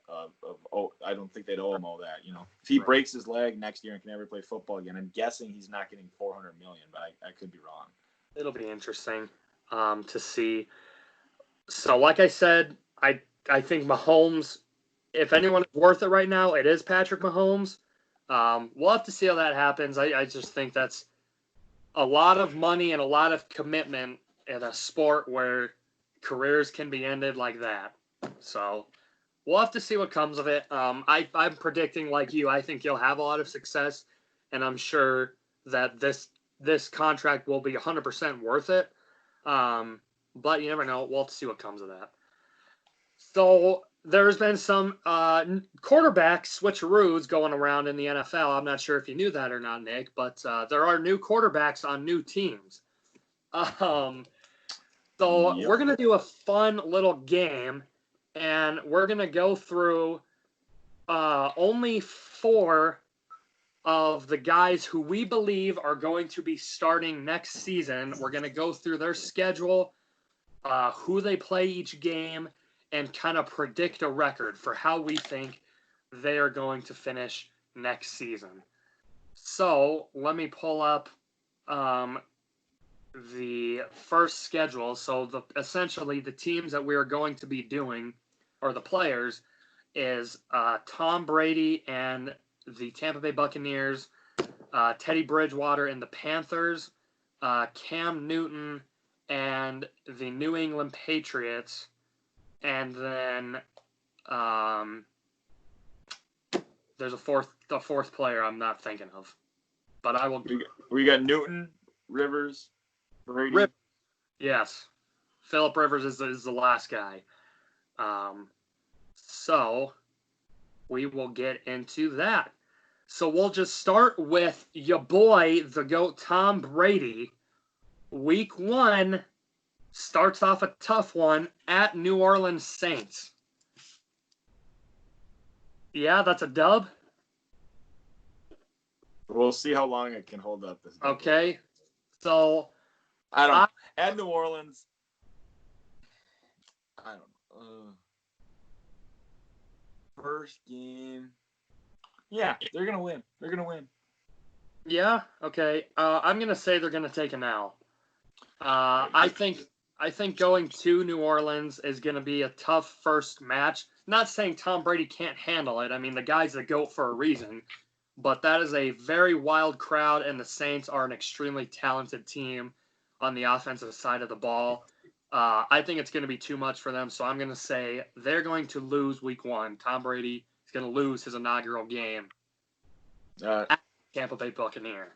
Speaker 2: I don't think they'd owe him all that. You know, if he breaks his leg next year and can never play football again, I'm guessing he's not getting $400 million. But I could be wrong.
Speaker 1: It'll be interesting to see. So, like I said, I think Mahomes, if anyone is worth it right now, it is Patrick Mahomes. We'll have to see how that happens. I just think that's a lot of money and a lot of commitment in a sport where careers can be ended like that. So we'll have to see what comes of it. I'm predicting, like you, I think you'll have a lot of success, and I'm sure that this contract will be 100% worth it. But you never know. We'll have to see what comes of that. So there's been some quarterback switcheroos going around in the NFL. I'm not sure if you knew that or not, Nick, but there are new quarterbacks on new teams. So we're going to do a fun little game, and we're going to go through only 4 of the guys who we believe are going to be starting next season. We're going to go through their schedule, who they play each game, and kind of predict a record for how we think they are going to finish next season. So let me pull up the first schedule. So essentially the teams that we are going to be doing, or the players, is Tom Brady and the Tampa Bay Buccaneers, Teddy Bridgewater and the Panthers, Cam Newton and the New England Patriots, and then there's the fourth player I'm not thinking of, but I will.
Speaker 2: We got Newton, Rivers, Brady.
Speaker 1: Yes, Phillip Rivers is the last guy. So we will get into that. So we'll just start with your boy, the GOAT, Tom Brady. Week 1 starts off a tough one at New Orleans Saints. Yeah, that's a dub.
Speaker 2: We'll see how long it can hold up.
Speaker 1: Okay, so
Speaker 2: I don't know. At New Orleans, I don't know. First game, yeah, they're gonna win. They're gonna win.
Speaker 1: Yeah, okay. I'm gonna say they're gonna take an L. I think going to New Orleans is going to be a tough first match. Not saying Tom Brady can't handle it. I mean, the guy's the GOAT for a reason. But that is a very wild crowd, and the Saints are an extremely talented team on the offensive side of the ball. I think it's going to be too much for them, so I'm going to say they're going to lose week 1. Tom Brady is going to lose his inaugural game at Tampa Bay Buccaneers.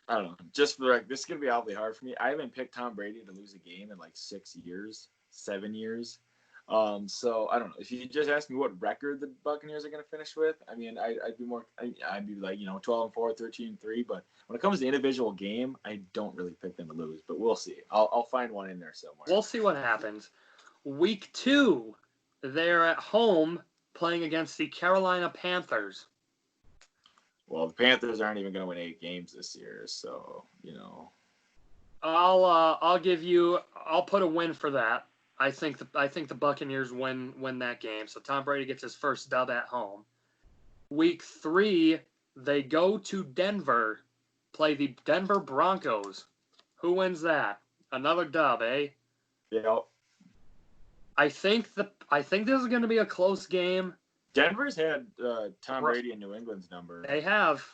Speaker 2: I don't know. Just for the record, this is going to be awfully hard for me. I haven't picked Tom Brady to lose a game in like 6 years, 7 years. So I don't know. If you just ask me what record the Buccaneers are going to finish with, I mean, I'd be like 12-4, 13-3. But when it comes to individual game, I don't really pick them to lose. But we'll see. I'll find one in there somewhere.
Speaker 1: We'll see what happens. Week 2, they're at home playing against the Carolina Panthers.
Speaker 2: Well, the Panthers aren't even going to win 8 games this year, so
Speaker 1: I'll put a win for that. I think the Buccaneers win that game. So Tom Brady gets his first dub at home. Week 3, they go to Denver, play the Denver Broncos. Who wins that? Another dub, eh?
Speaker 2: Yep.
Speaker 1: I think this is going to be a close game.
Speaker 2: Denver's had Tom Brady in New England's number.
Speaker 1: They have.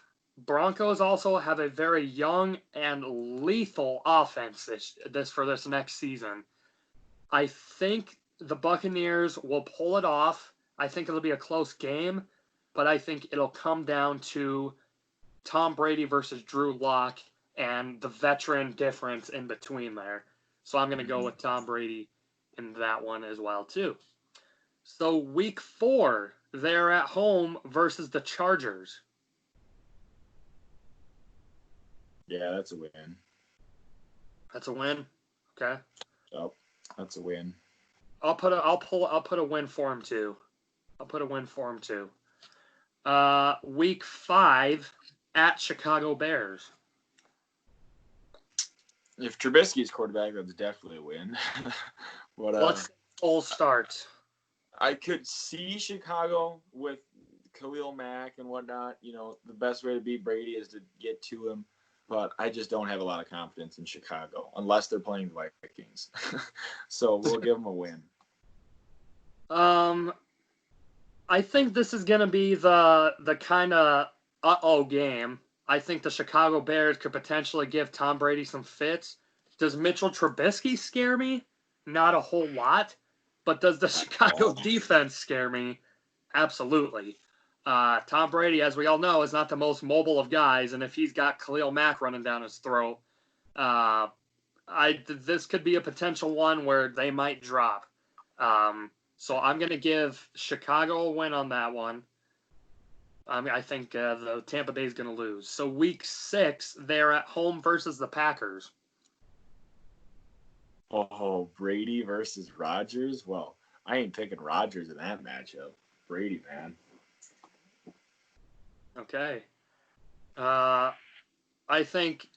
Speaker 1: Broncos also have a very young and lethal offense for this next season. I think the Buccaneers will pull it off. I think it'll be a close game, but I think it'll come down to Tom Brady versus Drew Lock and the veteran difference in between there. So I'm going to go with Tom Brady in that one as well, too. So week 4, they're at home versus the Chargers.
Speaker 2: Yeah, that's a win.
Speaker 1: That's a win? Okay.
Speaker 2: Oh, that's a win.
Speaker 1: I'll put a win for him too. Week 5 at Chicago Bears.
Speaker 2: If Trubisky's quarterback, that's definitely a win. But
Speaker 1: let's all start.
Speaker 2: I could see Chicago with Khalil Mack and whatnot. The best way to beat Brady is to get to him. But I just don't have a lot of confidence in Chicago unless they're playing the Vikings. So we'll give them a win.
Speaker 1: I think this is going to be the kind of game. I think the Chicago Bears could potentially give Tom Brady some fits. Does Mitchell Trubisky scare me? Not a whole lot. But does the Chicago defense scare me? Absolutely. Tom Brady, as we all know, is not the most mobile of guys, and if he's got Khalil Mack running down his throat, this could be a potential one where they might drop. So I'm going to give Chicago a win on that one. I think the Tampa Bay is going to lose. So week 6, they're at home versus the Packers.
Speaker 2: Oh, Brady versus Rodgers? Well, I ain't picking Rodgers in that matchup. Brady, man.
Speaker 1: Okay. I think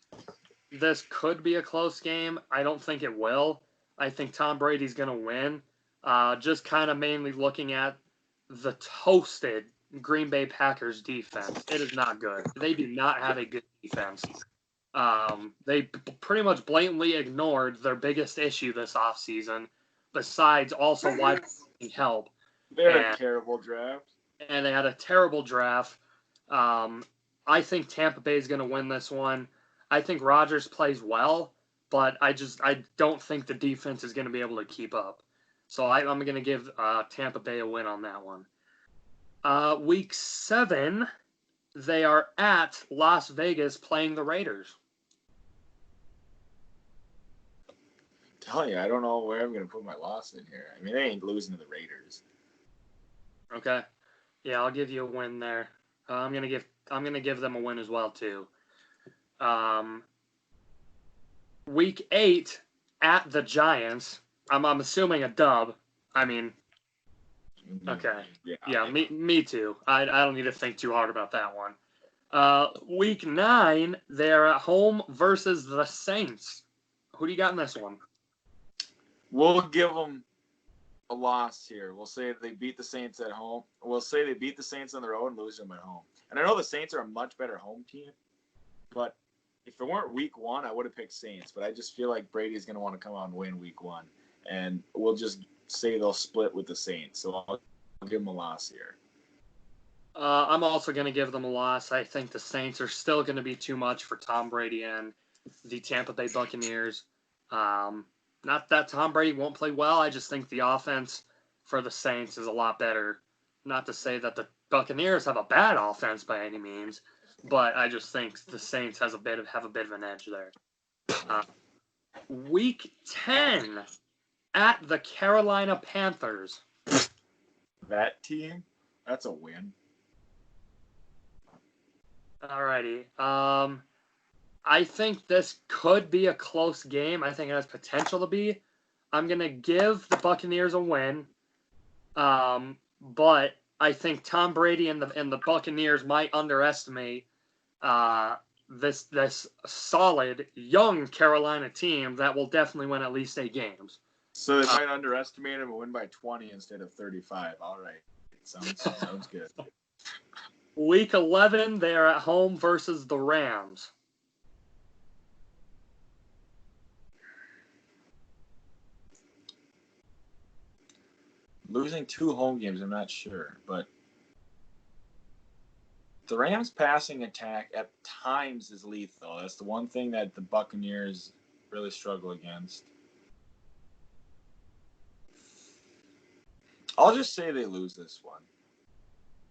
Speaker 1: this could be a close game. I don't think it will. I think Tom Brady's going to win. Just kind of mainly looking at the toasted Green Bay Packers defense. It is not good. They do not have a good defense. They pretty much blatantly ignored their biggest issue this offseason, besides also wide help.
Speaker 2: They had a terrible draft.
Speaker 1: And they had a terrible draft. I think Tampa Bay is going to win this one. I think Rodgers plays well, but I don't think the defense is going to be able to keep up. So I'm going to give Tampa Bay a win on that one. Week 7, they are at Las Vegas playing the Raiders.
Speaker 2: I'm telling you, I don't know where I'm going to put my loss in here. I mean, they ain't losing to the Raiders.
Speaker 1: Okay. Yeah, I'll give you a win there. I'm gonna give them a win as well too. Week 8 at the Giants. I'm assuming a dub. I mean, okay. Yeah, me too. I don't need to think too hard about that one. Week 9, they're at home versus the Saints. Who do you got in this one?
Speaker 2: We'll give them a loss here. We'll say they beat the Saints at home. We'll say they beat the Saints on the road and lose them at home. And I know the Saints are a much better home team, but if it weren't week 1, I would have picked Saints. But I just feel like Brady's going to want to come out and win week 1. And we'll just say they'll split with the Saints. So I'll give them a loss here.
Speaker 1: I'm also going to give them a loss. I think the Saints are still going to be too much for Tom Brady and the Tampa Bay Buccaneers. Not that Tom Brady won't play well. I just think the offense for the Saints is a lot better. Not to say that the Buccaneers have a bad offense by any means, but I just think the Saints have a bit of an edge there. Week 10, at the Carolina Panthers.
Speaker 2: That team, that's a win.
Speaker 1: Alrighty. I think this could be a close game. I think it has potential to be. I'm going to give the Buccaneers a win. But I think Tom Brady and the Buccaneers might underestimate this solid young Carolina team that will definitely win at least 8 games.
Speaker 2: So they might underestimate him and win by 20 instead of 35. All right. Sounds good.
Speaker 1: Week 11, they are at home versus the Rams.
Speaker 2: Losing 2 home games, I'm not sure, but the Rams' passing attack at times is lethal. That's the one thing that the Buccaneers really struggle against. I'll just say they lose this one.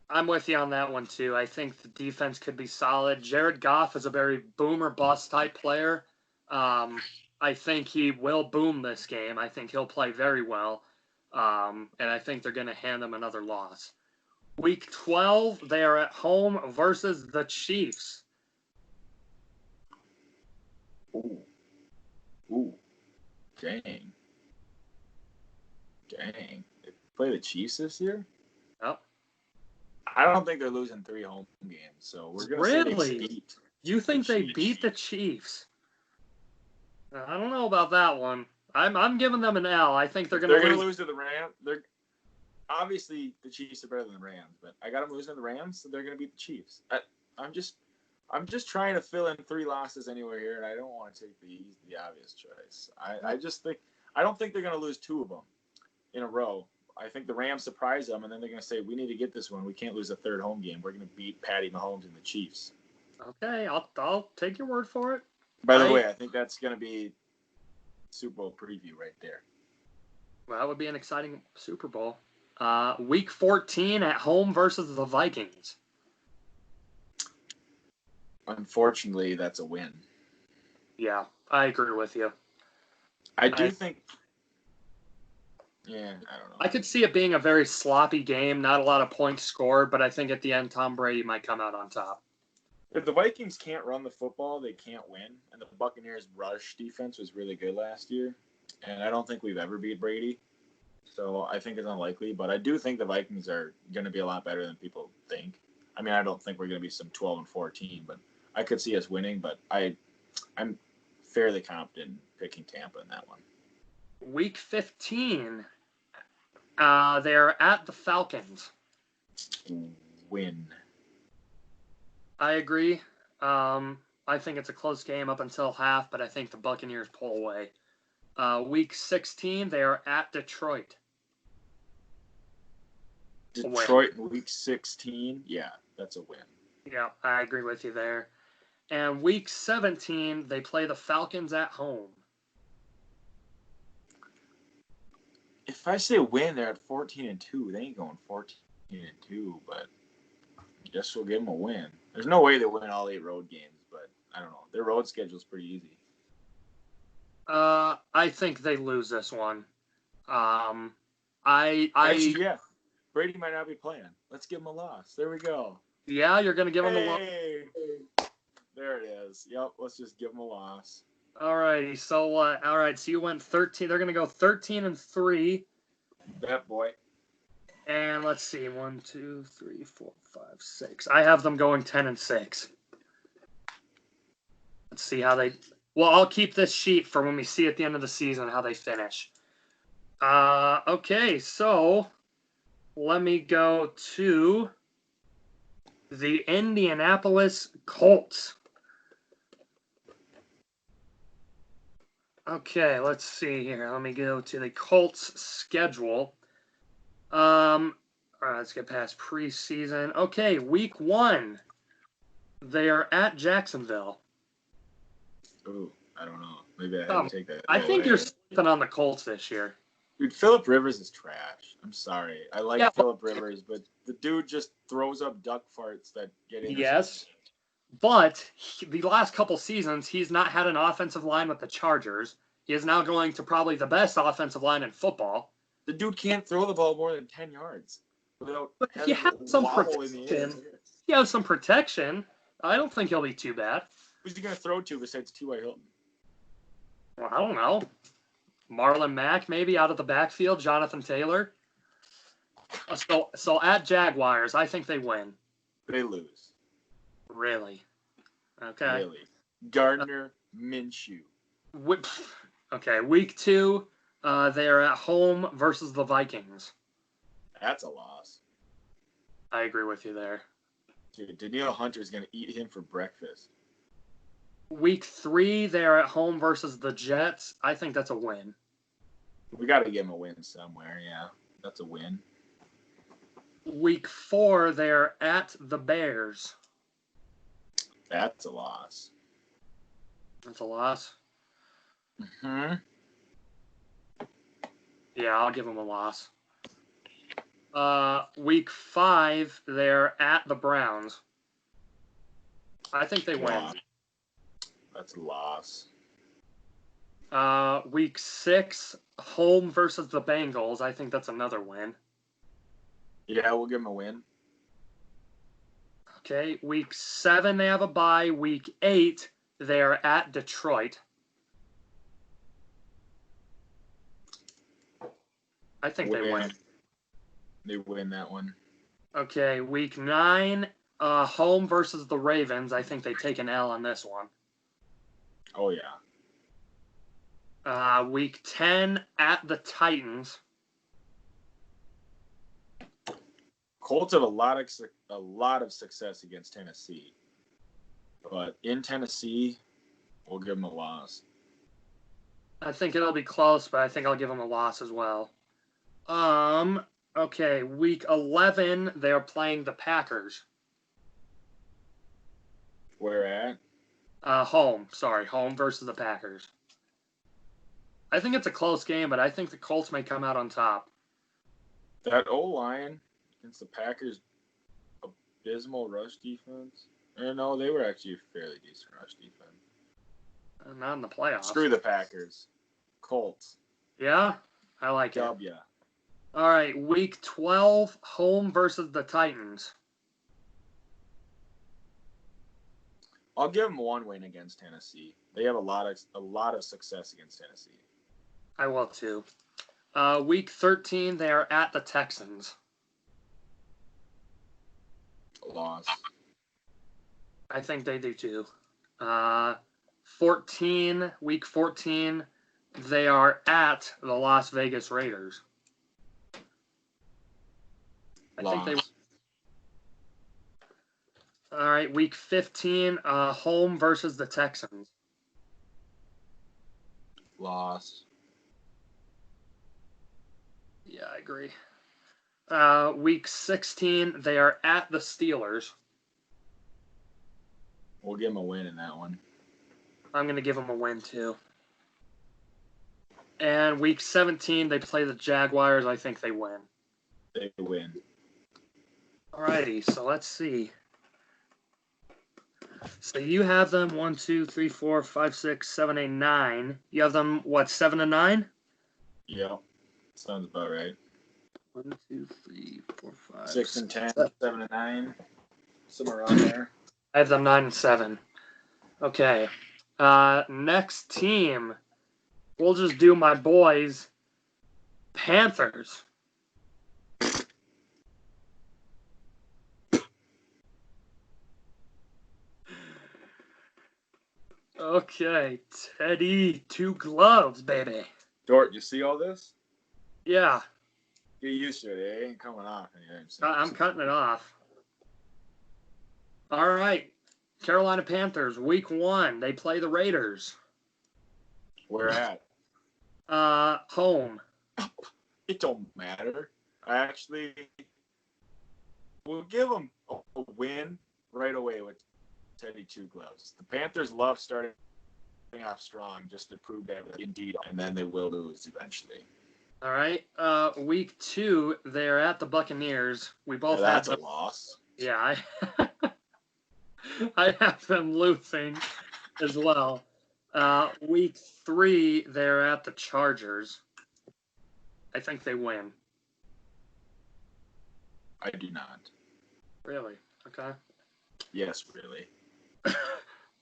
Speaker 1: I'm with you on that one, too. I think the defense could be solid. Jared Goff is a very boom or bust type player. I think he will boom this game. I think he'll play very well. And I think they're going to hand them another loss. Week 12, they are at home versus the Chiefs.
Speaker 2: Ooh. Dang. They play the Chiefs this year?
Speaker 1: Yep.
Speaker 2: I don't think they're losing 3 home games, so we're going to say they beat.
Speaker 1: You think they beat the Chiefs? I don't know about that one. I'm giving them an L. I think they're going to
Speaker 2: lose to the Rams. Obviously, the Chiefs are better than the Rams, but I got them losing to the Rams, so they're going to beat the Chiefs. I'm just trying to fill in 3 losses anywhere here, and I don't want to take the obvious choice. I don't think they're going to lose 2 of them in a row. I think the Rams surprise them, and then they're going to say, we need to get this one. We can't lose a 3rd home game. We're going to beat Patty Mahomes and the Chiefs.
Speaker 1: Okay, I'll take your word for it.
Speaker 2: By the way, I think that's going to be Super Bowl preview right there.
Speaker 1: Well, that would be an exciting Super Bowl. Week 14 at home versus the Vikings.
Speaker 2: Unfortunately, that's a win.
Speaker 1: Yeah, I agree with you.
Speaker 2: I think. Yeah, I don't know.
Speaker 1: I could see it being a very sloppy game, not a lot of points scored, but I think at the end Tom Brady might come out on top.
Speaker 2: If the Vikings can't run the football, they can't win. And the Buccaneers' rush defense was really good last year. And I don't think we've ever beat Brady. So I think it's unlikely. But I do think the Vikings are going to be a lot better than people think. I mean, I don't think we're going to be some 12-14, but I could see us winning. But I'm fairly confident in picking Tampa in that one.
Speaker 1: Week 15, they're at the Falcons.
Speaker 2: Win.
Speaker 1: I agree. I think it's a close game up until half, but I think the Buccaneers pull away. Week 16, they are at Detroit.
Speaker 2: Detroit in week 16? Yeah, that's a win.
Speaker 1: Yeah, I agree with you there. And week 17, they play the Falcons at home.
Speaker 2: If I say win, they're at 14-2. They ain't going 14-2, but I guess we'll give them a win. There's no way they win all 8 road games, but I don't know. Their road schedule's pretty easy.
Speaker 1: I think they lose this one.
Speaker 2: Actually, yeah. Brady might not be playing. Let's give him a loss. There we go.
Speaker 1: Yeah, you're going to give them a loss.
Speaker 2: There it is. Yep, let's just give them a loss.
Speaker 1: Alrighty, so what? All right, so you went 13. They're going to go 13-3.
Speaker 2: That boy.
Speaker 1: And let's see, 1, 2, 3, 4, 5, 6. I have them going 10-6. Let's see how they. Well, I'll keep this sheet for when we see at the end of the season how they finish. Okay, so let me go to the Indianapolis Colts. Okay, let's see here. Let me go to the Colts schedule. All right, let's get past preseason. Okay, week 1. They are at Jacksonville.
Speaker 2: Ooh, I don't know. Maybe I have to take that.
Speaker 1: I think you're sleeping on the Colts this year.
Speaker 2: Dude, Phillip Rivers is trash. I'm sorry. I like Phillip Rivers, but the dude just throws up duck farts that get in.
Speaker 1: Yes, but the last couple seasons, he's not had an offensive line with the Chargers. He is now going to probably the best offensive line in football.
Speaker 2: The dude can't throw the ball more than 10 yards without
Speaker 1: But
Speaker 2: having
Speaker 1: he has
Speaker 2: a
Speaker 1: some
Speaker 2: wobble in the air.
Speaker 1: protection. He has some protection. I don't think he'll be too bad.
Speaker 2: Who's he going to throw to besides T.Y. Hilton?
Speaker 1: Well, I don't know. Marlon Mack, maybe out of the backfield. Jonathan Taylor. So at Jaguars, I think they win.
Speaker 2: They lose.
Speaker 1: Really? Okay.
Speaker 2: Really. Gardner Minshew.
Speaker 1: Okay, week 2, they are at home versus the Vikings.
Speaker 2: That's a loss.
Speaker 1: I agree with you there.
Speaker 2: Dude, Danielle Hunter's going to eat him for breakfast.
Speaker 1: Week 3, they are at home versus the Jets. I think that's a win.
Speaker 2: We got to give him a win somewhere, yeah. That's a win.
Speaker 1: Week 4, they are at the Bears.
Speaker 2: That's a loss.
Speaker 1: That's a loss.
Speaker 2: Mm-hmm.
Speaker 1: Yeah, I'll give them a loss. Week 5, they're at the Browns. I think they win.
Speaker 2: That's a loss.
Speaker 1: Week 6, home versus the Bengals. I think that's another win.
Speaker 2: Yeah, we'll give them a win.
Speaker 1: Okay, week 7, they have a bye. Week 8, they're at Detroit. I think they win.
Speaker 2: They win that one.
Speaker 1: Okay, week 9, home versus the Ravens. I think they take an L on this one.
Speaker 2: Oh, yeah.
Speaker 1: Week 10, at the Titans.
Speaker 2: Colts have a lot of success against Tennessee. But in Tennessee, we'll give them a loss.
Speaker 1: I think it'll be close, but I think I'll give them a loss as well. Okay, week 11, they're playing the Packers.
Speaker 2: Where at?
Speaker 1: Home versus the Packers. I think it's a close game, but I think the Colts may come out on top.
Speaker 2: That O-line against the Packers' abysmal rush defense. Or no, they were actually a fairly decent rush defense.
Speaker 1: Not in the playoffs.
Speaker 2: Screw the Packers. Colts.
Speaker 1: Yeah, I like it.
Speaker 2: W.
Speaker 1: All right, week 12, home versus the Titans.
Speaker 2: I'll give them one win against Tennessee. They have a lot of success against Tennessee.
Speaker 1: I will too. Week 13, they are at the Texans.
Speaker 2: Loss.
Speaker 1: I think they do too. Week 14, they are at the Las Vegas Raiders.
Speaker 2: Loss.
Speaker 1: Think they. All right, week 15, home versus the Texans.
Speaker 2: Loss.
Speaker 1: Yeah, I agree. Week 16, they are at the Steelers.
Speaker 2: We'll give them a win in that one.
Speaker 1: I'm going to give them a win too. And week 17, they play the Jaguars. I think they win.
Speaker 2: They win.
Speaker 1: Alrighty, so let's see. So you have them 1, 2, 3, 4, 5, 6, 7, 8, 9. You have them, what, 7 and 9?
Speaker 2: Yeah. Sounds about right.
Speaker 1: 1, 2, 3, 4, 5,
Speaker 2: 6 and 10, 7 and 9. Somewhere around there.
Speaker 1: I have them 9 and 7. Okay. Next team. We'll just do my boys. Panthers. Okay, Teddy, 2 gloves, baby.
Speaker 2: Dort, you see all this?
Speaker 1: Yeah,
Speaker 2: Get used to it. It ain't coming off.
Speaker 1: I'm cutting it off. All right, Carolina Panthers, week 1. They play the Raiders.
Speaker 2: Where at?
Speaker 1: Home.
Speaker 2: It don't matter. I actually will give them a win right away with Teddy 2 gloves. The Panthers love starting off strong just to prove that indeed, and then they will lose eventually.
Speaker 1: All right. Week 2, they're at the Buccaneers. We both have
Speaker 2: that's a loss.
Speaker 1: Yeah, I have them losing as well. Week 3, they're at the Chargers. I think they win.
Speaker 2: I do not.
Speaker 1: Really? Okay.
Speaker 2: Yes, really.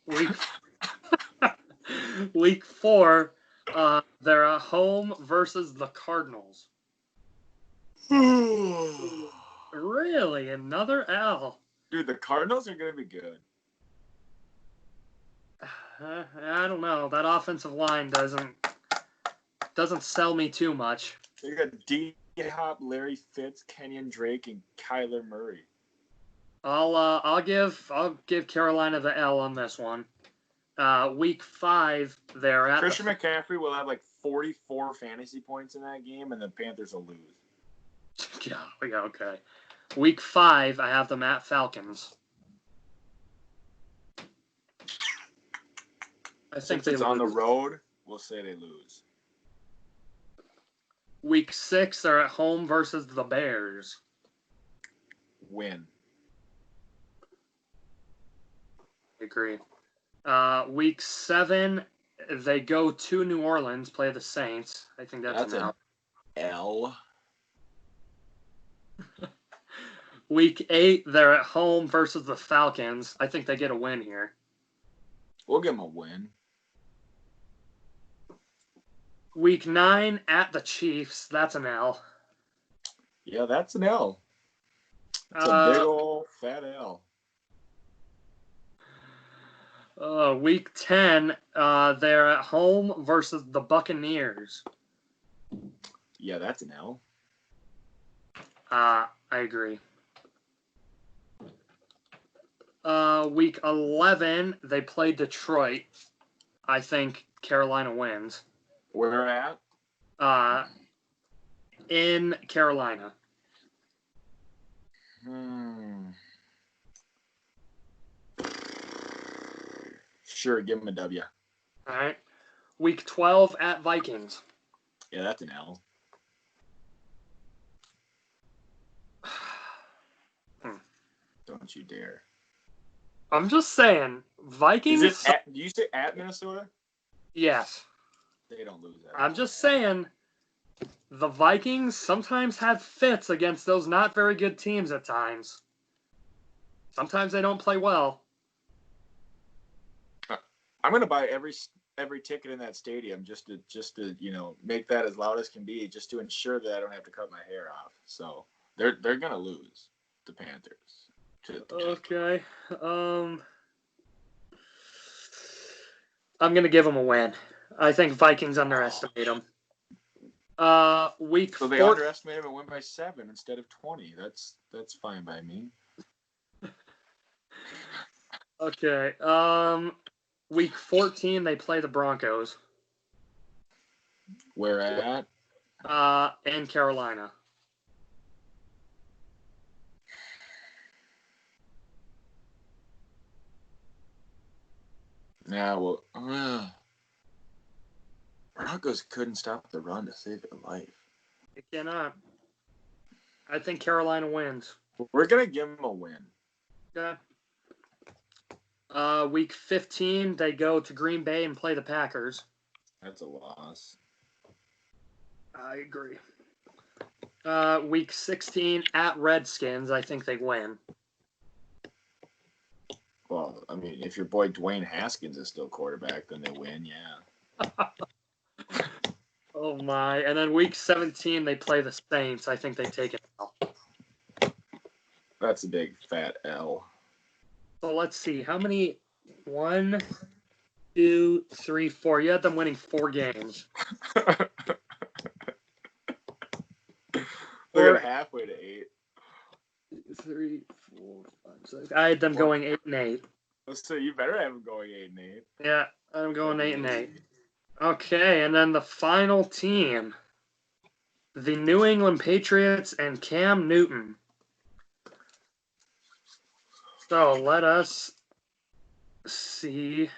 Speaker 1: Week Week 4, they're at home versus the Cardinals. Really? Another L?
Speaker 2: Dude, the Cardinals are going to be good.
Speaker 1: I don't know. That offensive line doesn't sell me too much.
Speaker 2: They got D-Hop, Larry Fitz, Kenyon Drake, and Kyler Murray.
Speaker 1: I'll give Carolina the L on this one. Week 5, they're at
Speaker 2: Christian McCaffrey will have like 44 fantasy points in that game, and the Panthers will lose.
Speaker 1: Yeah, okay. Week 5, I have them at Falcons. I think
Speaker 2: Since it's on the road, we'll say they lose.
Speaker 1: Week 6, they're at home versus the Bears.
Speaker 2: Win.
Speaker 1: I agree. Week 7, they go to New Orleans, play the Saints. I think that's an
Speaker 2: L.
Speaker 1: Week 8, they're at home versus the Falcons. I think they get a win here.
Speaker 2: We'll give them a win.
Speaker 1: Week 9, at the Chiefs. That's an L.
Speaker 2: Yeah, that's an L. It's a big old fat L.
Speaker 1: Week 10, they're at home versus the Buccaneers.
Speaker 2: Yeah, that's an L.
Speaker 1: I agree. Week 11, they play Detroit. I think Carolina wins.
Speaker 2: Where at?
Speaker 1: In Carolina.
Speaker 2: Sure, give them a W.
Speaker 1: All right. Week 12 at Vikings.
Speaker 2: Yeah, that's an L. Don't you dare.
Speaker 1: I'm just saying, Vikings.
Speaker 2: Do you say at Minnesota?
Speaker 1: Yes.
Speaker 2: They don't lose that.
Speaker 1: I'm just saying, the Vikings sometimes have fits against those not very good teams at times. Sometimes they don't play well.
Speaker 2: I'm gonna buy every ticket in that stadium just to make that as loud as can be, just to ensure that I don't have to cut my hair off. So they're gonna lose, the Panthers.
Speaker 1: Okay. I'm gonna give them a win. I think Vikings underestimate them. Week
Speaker 2: so they
Speaker 1: 4.
Speaker 2: underestimate them and win by 7 instead of 20. That's fine by me.
Speaker 1: Okay. Week 14, they play the Broncos.
Speaker 2: Where at?
Speaker 1: In Carolina.
Speaker 2: Yeah, well, Broncos couldn't stop the run to save their life.
Speaker 1: They cannot. I think Carolina wins.
Speaker 2: We're gonna give them a win.
Speaker 1: Okay. Week 15, they go to Green Bay and play the Packers.
Speaker 2: That's a loss.
Speaker 1: I agree. Week 16, at Redskins, I think they win.
Speaker 2: Well, I mean, if your boy Dwayne Haskins is still quarterback, then they win, yeah.
Speaker 1: Oh, my. And then week 17, they play the Saints. I think they take it L.
Speaker 2: That's a big fat L.
Speaker 1: So let's see. How many? 1, 2, 3, 4. You had them winning 4 games.
Speaker 2: We're halfway to 8.
Speaker 1: 3, 4, 5, 6. I had them going 8-8.
Speaker 2: So you better have them going 8-8.
Speaker 1: Yeah, I'm going 8-8. Okay, and then the final team, the New England Patriots and Cam Newton. So let us see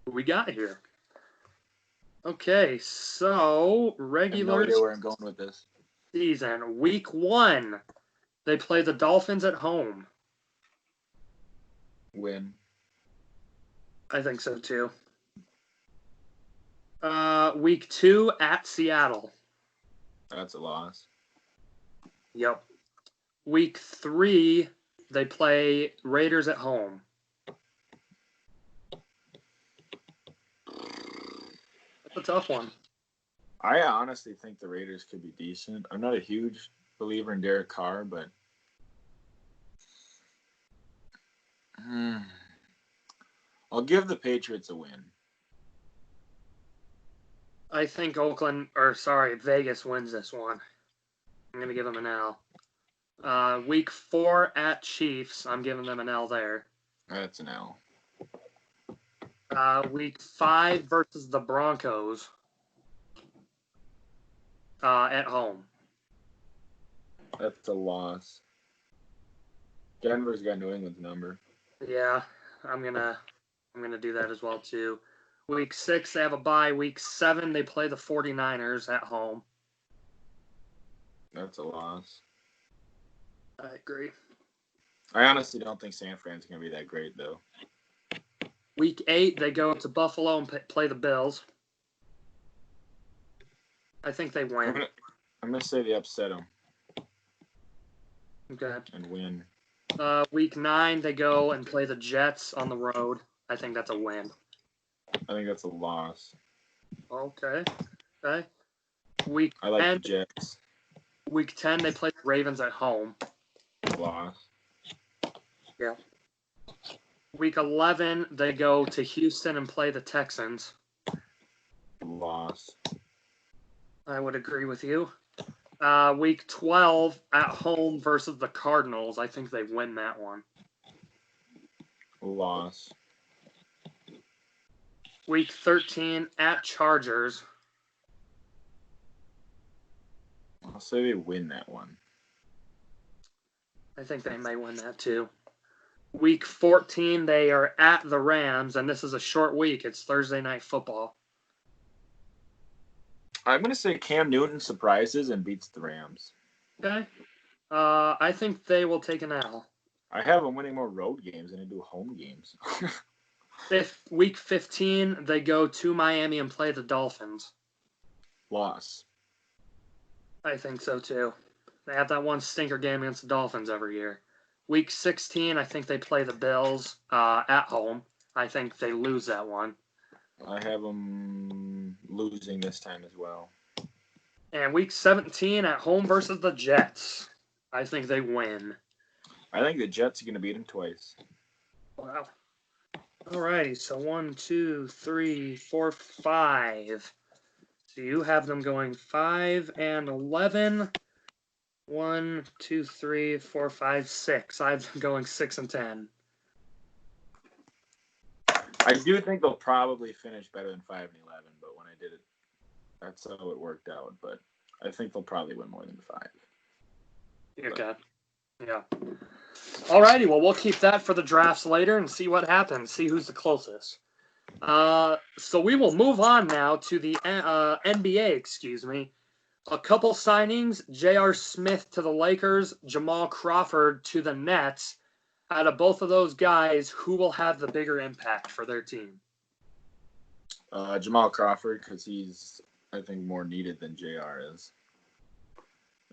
Speaker 1: who we got here. Okay, so regular
Speaker 2: I have no idea where I'm going with this.
Speaker 1: Season, week 1, they play the Dolphins at home.
Speaker 2: Win.
Speaker 1: I think so too. Week 2 at Seattle.
Speaker 2: That's a loss.
Speaker 1: Yep. Week 3, they play Raiders at home. That's a tough one.
Speaker 2: I honestly think the Raiders could be decent. I'm not a huge believer in Derek Carr, but I'll give the Patriots a win.
Speaker 1: I think Vegas wins this one. I'm going to give them an L. Week 4 at Chiefs. I'm giving them an L there.
Speaker 2: That's an L.
Speaker 1: Week 5 versus the Broncos. At home.
Speaker 2: That's a loss. Denver's got New England's number.
Speaker 1: Yeah, I'm gonna do that as well too. Week 6 they have a bye. Week 7 they play the 49ers at home.
Speaker 2: That's a loss.
Speaker 1: I agree.
Speaker 2: I honestly don't think San Fran's gonna be that great though.
Speaker 1: Week 8 they go to Buffalo and play the Bills. I think they win.
Speaker 2: I'm gonna say they upset them.
Speaker 1: Okay.
Speaker 2: And win.
Speaker 1: Week 9 they go and play the Jets on the road. I think that's a win.
Speaker 2: I think that's a loss.
Speaker 1: Okay.
Speaker 2: I like the Jets.
Speaker 1: Week 10 they play the Ravens at home.
Speaker 2: Loss.
Speaker 1: Yeah. Week 11 they go to Houston and play the Texans.
Speaker 2: Loss.
Speaker 1: I would agree with you. Week 12 at home versus the Cardinals. I think they win that one.
Speaker 2: Loss.
Speaker 1: Week 13 at Chargers.
Speaker 2: I'll say they win that one.
Speaker 1: I think they may win that too. Week 14 they are at the Rams, and this is a short week. It's Thursday Night Football.
Speaker 2: I'm going to say Cam Newton surprises and beats the Rams.
Speaker 1: Okay. I think they will take an L.
Speaker 2: I have them winning more road games than they do home games.
Speaker 1: Week 15, they go to Miami and play the Dolphins.
Speaker 2: Loss.
Speaker 1: I think so too. They have that one stinker game against the Dolphins every year. Week 16, I think they play the Bills at home. I think they lose that one.
Speaker 2: I have them losing this time as well.
Speaker 1: And week 17 at home versus the Jets. I think they win.
Speaker 2: I think the Jets are going to beat them twice.
Speaker 1: Wow. Alrighty, so 1, 2, 3, 4, 5. So you have them going 5 and 11. 1, 2, 3, 4, 5, 6. I have them going 6 and 10.
Speaker 2: I do think they'll probably finish better than 5 and 11, but when I did it, that's how it worked out. But I think they'll probably win more than 5.
Speaker 1: Okay. Yeah. Alrighty, well, we'll keep that for the drafts later and see what happens, see who's the closest. So we will move on now to the NBA, A couple signings, J.R. Smith to the Lakers, Jamal Crawford to the Nets. Out of both of those guys, who will have the bigger impact for their team?
Speaker 2: Jamal Crawford, because he's, I think, more needed than JR is.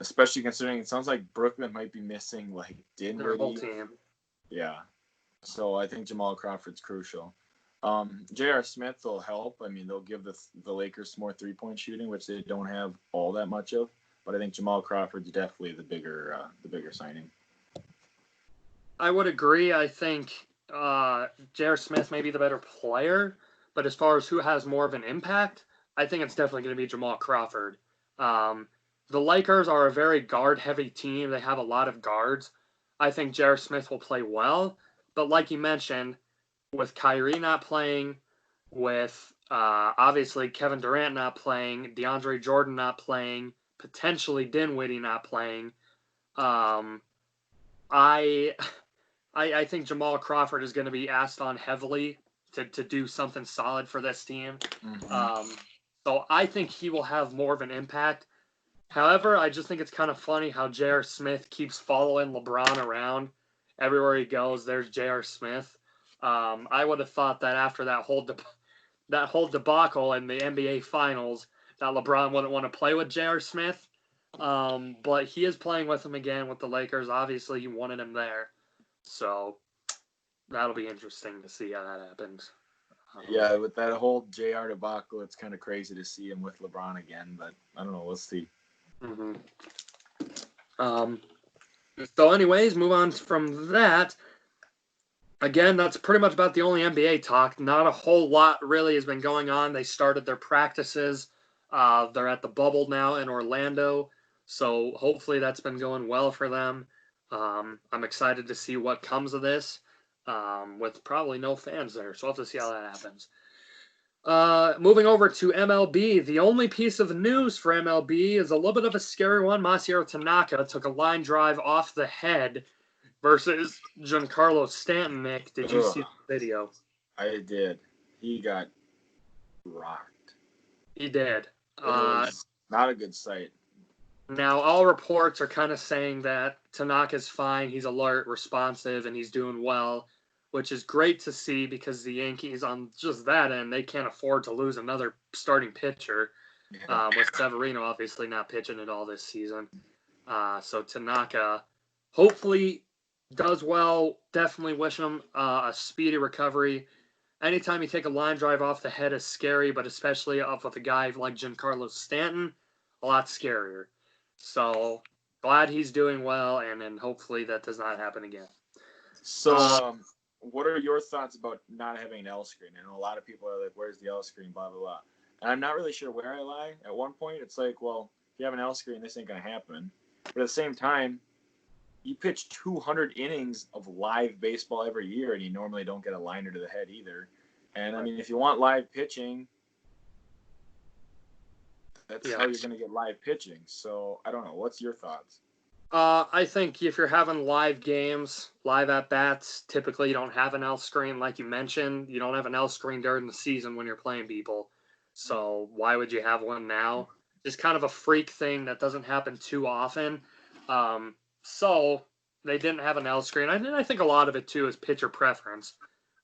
Speaker 2: Especially considering it sounds like Brooklyn might be missing, like, Dinwiddie.
Speaker 1: Their whole team.
Speaker 2: Yeah. So I think Jamal Crawford's crucial. J.R. Smith will help. I mean, they'll give the Lakers more three-point shooting, which they don't have all that much of. But I think Jamal Crawford's definitely the bigger signing.
Speaker 1: I would agree. I think J.R. Smith may be the better player, but as far as who has more of an impact, I think it's definitely going to be Jamal Crawford. The Lakers are a very guard-heavy team. They have a lot of guards. I think J.R. Smith will play well, but like you mentioned, with Kyrie not playing, with obviously Kevin Durant not playing, DeAndre Jordan not playing, potentially Dinwiddie not playing, I think Jamal Crawford is going to be asked on heavily to do something solid for this team.
Speaker 2: Mm-hmm.
Speaker 1: So I think he will have more of an impact. However, I just think it's kind of funny how J.R. Smith keeps following LeBron around. Everywhere he goes, there's J.R. Smith. I would have thought that after that whole that whole debacle in the NBA Finals that LeBron wouldn't want to play with J.R. Smith. But he is playing with him again with the Lakers. Obviously, he wanted him there. So that'll be interesting to see how that happens.
Speaker 2: Yeah, with that whole JR debacle, it's kind of crazy to see him with LeBron again, but I don't know. We'll see.
Speaker 1: Mm-hmm. So anyways, move on from that. Again, that's pretty much about the only NBA talk. Not a whole lot really has been going on. They started their practices. They're at the bubble now in Orlando. So hopefully that's been going well for them. I'm excited to see what comes of this with probably no fans there. So we'll have to see how that happens. Moving over to MLB, the only piece of news for MLB is a little bit of a scary one. Masahiro Tanaka took a line drive off the head versus Giancarlo Stanton. Nick, did you see the video?
Speaker 2: I did. He got rocked.
Speaker 1: He did.
Speaker 2: It was not a good sight.
Speaker 1: Now, all reports are kind of saying that Tanaka's fine. He's alert, responsive, and he's doing well, which is great to see because the Yankees, on just that end, they can't afford to lose another starting pitcher. With Severino obviously not pitching at all this season. So Tanaka hopefully does well. Definitely wish him a speedy recovery. Anytime you take a line drive off the head is scary, but especially off with a guy like Giancarlo Stanton, a lot scarier. So glad he's doing well, and then hopefully that does not happen again.
Speaker 2: So, what are your thoughts about not having an L screen? I know a lot of people are like, "Where's the L screen?" Blah blah blah. And I'm not really sure where I lie. At one point, it's like, well, if you have an L screen, this ain't gonna happen. But at the same time, you pitch 200 innings of live baseball every year, and you normally don't get a liner to the head either. And I mean, if you want live pitching, that's how you're going to get live pitching. So I don't know. What's your thoughts?
Speaker 1: I think if you're having live games, live at bats, typically you don't have an L screen, like you mentioned. You don't have an L screen during the season when you're playing people. So why would you have one now? Just kind of a freak thing that doesn't happen too often. So they didn't have an L screen. I think a lot of it too is pitcher preference.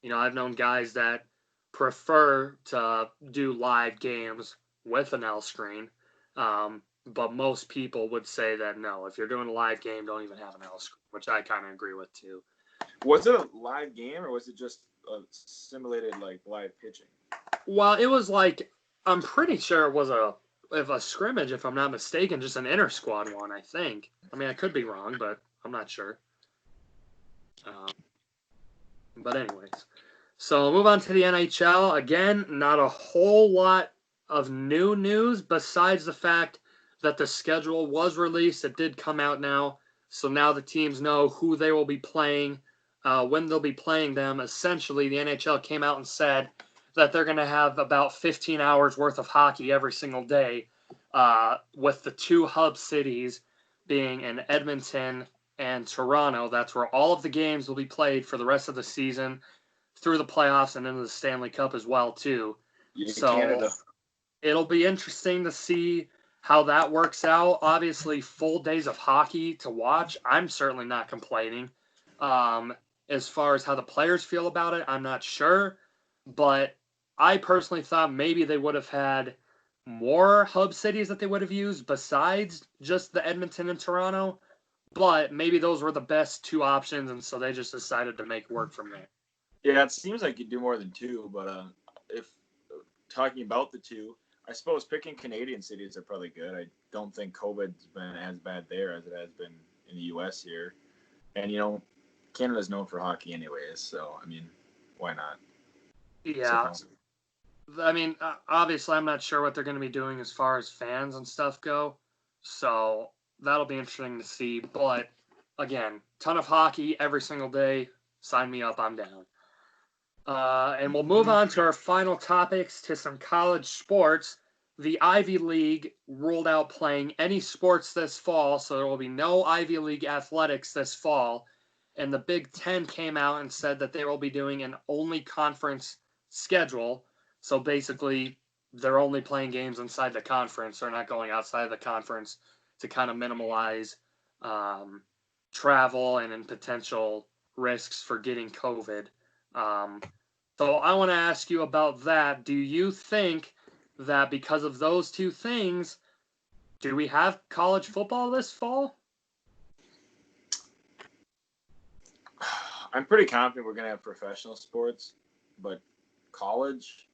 Speaker 1: You know, I've known guys that prefer to do live games with an L screen. But most people would say that no, if you're doing a live game, don't even have an L screen, which I kind of agree with too.
Speaker 2: Was it a live game or was it just a simulated like live pitching?
Speaker 1: Well, it was like, I'm pretty sure it was a scrimmage, if I'm not mistaken, just an inter squad one, I think. I mean, I could be wrong, but I'm not sure. But anyways, so move on to the NHL. Again, not a whole lot of new news besides the fact that the schedule was released. It did come out now. So now the teams know who they will be playing, when they'll be playing them. Essentially, the NHL came out and said that they're going to have about 15 hours worth of hockey every single day, with the two hub cities being in Edmonton and Toronto. That's where all of the games will be played for the rest of the season, through the playoffs and into the Stanley Cup as well, too. So
Speaker 2: Canada.
Speaker 1: It'll be interesting to see how that works out. Obviously, full days of hockey to watch. I'm certainly not complaining. As far as how the players feel about it, I'm not sure. But I personally thought maybe they would have had more hub cities that they would have used besides just the Edmonton and Toronto. But maybe those were the best two options, and so they just decided to make work from there.
Speaker 2: Yeah, it seems like you do more than two, but if talking about the two, I suppose picking Canadian cities are probably good. I don't think COVID's been as bad there as it has been in the U.S. here. And, you know, Canada's known for hockey anyways, so, I mean, why not?
Speaker 1: Yeah. I mean, obviously, I'm not sure what they're going to be doing as far as fans and stuff go. So that'll be interesting to see. But, again, ton of hockey every single day. Sign me up. I'm down. And we'll move on to our final topics, to some college sports. The Ivy League ruled out playing any sports this fall, so there will be no Ivy League athletics this fall. And the Big Ten came out and said that they will be doing an only conference schedule. So basically, they're only playing games inside the conference. They're not going outside of the conference to kind of minimize travel and potential risks for getting COVID. So I want to ask you about that. Do you think that because of those two things, do we have college football this fall?
Speaker 2: I'm pretty confident we're going to have professional sports, but college,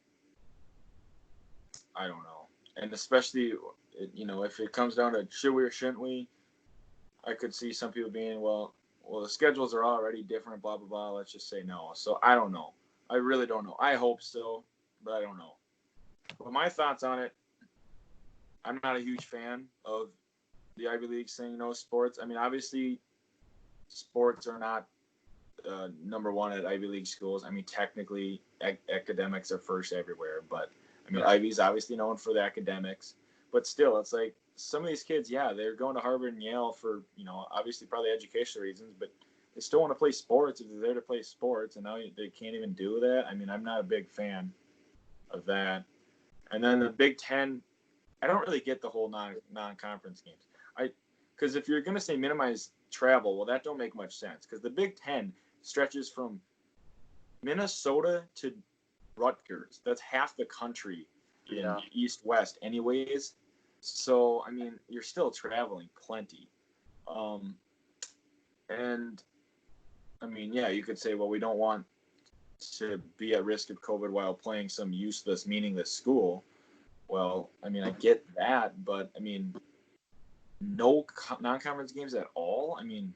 Speaker 2: I don't know. And especially, if it comes down to should we or shouldn't we, I could see some people being, well, the schedules are already different, blah, blah, blah. Let's just say no. So I don't know. I really don't know. I hope so, but I don't know. But my thoughts on it, I'm not a huge fan of the Ivy League saying no sports. I mean, obviously, sports are not number one at Ivy League schools. I mean, technically, academics are first everywhere. But, I mean, Ivy's obviously known for the academics. But still, it's like some of these kids, yeah, they're going to Harvard and Yale for, obviously probably educational reasons. But they still want to play sports if they're there to play sports. And now they can't even do that. I mean, I'm not a big fan of that. And then the Big Ten, I don't really get the whole non-conference games. Because if you're going to say minimize travel, well, that don't make much sense. Because the Big Ten stretches from Minnesota to Rutgers. That's half the country in East-West anyways. So, I mean, you're still traveling plenty. And, I mean, yeah, you could say, well, we don't want to be at risk of COVID while playing some useless, meaningless school. Well, I mean, I get that, but, I mean, no non-conference games at all? I mean,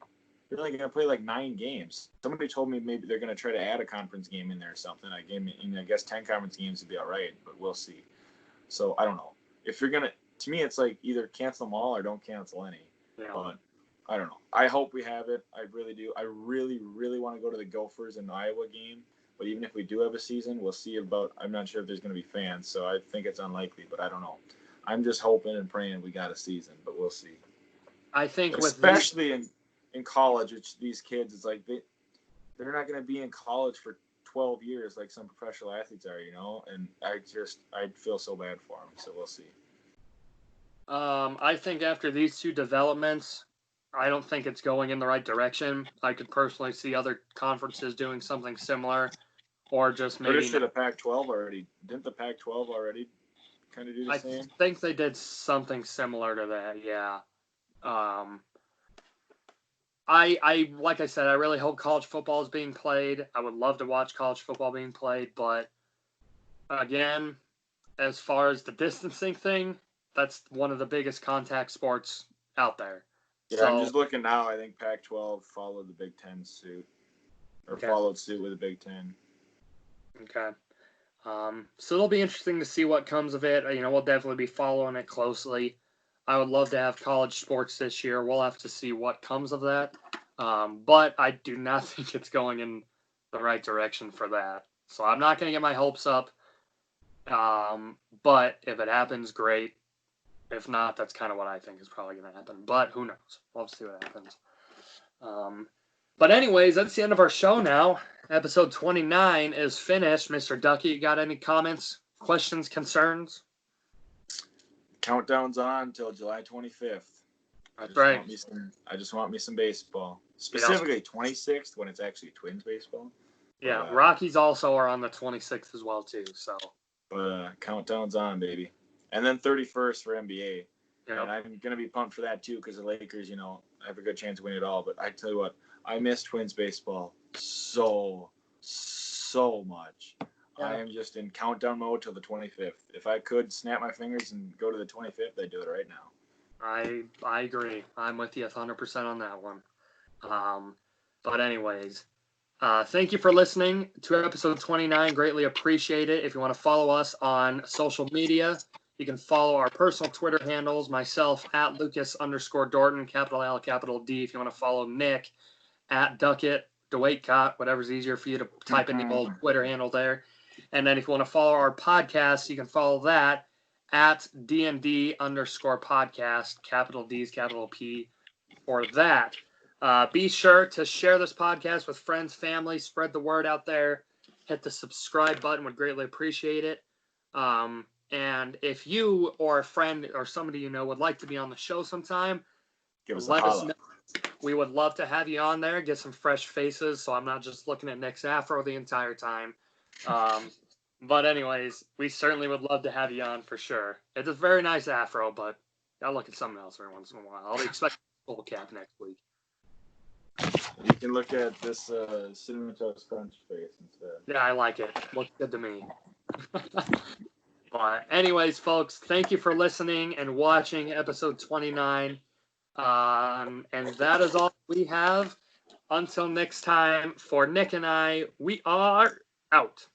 Speaker 2: you're only going to play like 9 games. Somebody told me maybe they're going to try to add a conference game in there or something. I guess 10 conference games would be all right, but we'll see. So, I don't know. If you're going to me, it's like either cancel them all or don't cancel any.
Speaker 1: Yeah.
Speaker 2: But I don't know. I hope we have it. I really do. I really, really want to go to the Gophers and Iowa game. But even if we do have a season, we'll see I'm not sure if there's going to be fans. So I think it's unlikely, but I don't know. I'm just hoping and praying we got a season, but we'll see.
Speaker 1: I think
Speaker 2: especially in college, these kids, it's like they're not going to be in college for 12 years like some professional athletes are, and I feel so bad for them. So we'll see.
Speaker 1: I think after these two developments, I don't think it's going in the right direction. I could personally see other conferences doing something similar, or just maybe.
Speaker 2: Or should the Pac-12 already? Didn't the Pac-12 already kind of do the same?
Speaker 1: I think they did something similar to that. Yeah. I like I said, I really hope college football is being played. I would love to watch college football being played, but again, as far as the distancing thing, that's one of the biggest contact sports out there.
Speaker 2: Yeah, I'm just looking now. I think Pac-12 followed the Big Ten suit, or followed suit with the Big Ten.
Speaker 1: Okay. So it'll be interesting to see what comes of it. We'll definitely be following it closely. I would love to have college sports this year. We'll have to see what comes of that. But I do not think it's going in the right direction for that. So I'm not going to get my hopes up. But if it happens, great. If not, that's kind of what I think is probably going to happen. But who knows? We'll see what happens. But anyways, that's the end of our show now. Episode 29 is finished. Mr. Ducky, you got any comments, questions, concerns?
Speaker 2: Countdown's on until July 25th.
Speaker 1: That's right.
Speaker 2: I just want me some baseball. Specifically 26th when it's actually Twins baseball.
Speaker 1: Yeah, Rockies also are on the 26th as well, too. So.
Speaker 2: But countdown's on, baby. And then 31st for NBA.
Speaker 1: Yep.
Speaker 2: And I'm going to be pumped for that, too, because the Lakers, have a good chance to win it all. But I tell you what, I miss Twins baseball so much. Yeah. I am just in countdown mode till the 25th. If I could snap my fingers and go to the 25th, I'd do it right now.
Speaker 1: I agree. I'm with you 100% on that one. But anyways, thank you for listening to episode 29. Greatly appreciate it. If you want to follow us on social media, you can follow our personal Twitter handles, myself at Lucas_Dorton, capital L, capital D. If you want to follow Nick at Doetkott, whatever's easier for you to type in the old Twitter handle there. And then if you want to follow our podcast, you can follow that at DND_podcast, capital D's, capital P for that. Be sure to share this podcast with friends, family, spread the word out there. Hit the subscribe button, would greatly appreciate it. And if you or a friend or somebody you know would like to be on the show sometime, let us know. We would love to have you on there, get some fresh faces, so I'm not just looking at Nick's afro the entire time. But anyways, we certainly would love to have you on for sure. It's a very nice afro, but I'll look at something else every once in a while. I'll be expecting a full cap next week.
Speaker 2: You can look at this Cinnamon Toast Crunch face instead.
Speaker 1: Yeah, I like it. Looks good to me. But anyways, folks, thank you for listening and watching episode 29. And that is all we have. Until next time, for Nick and I, we are out.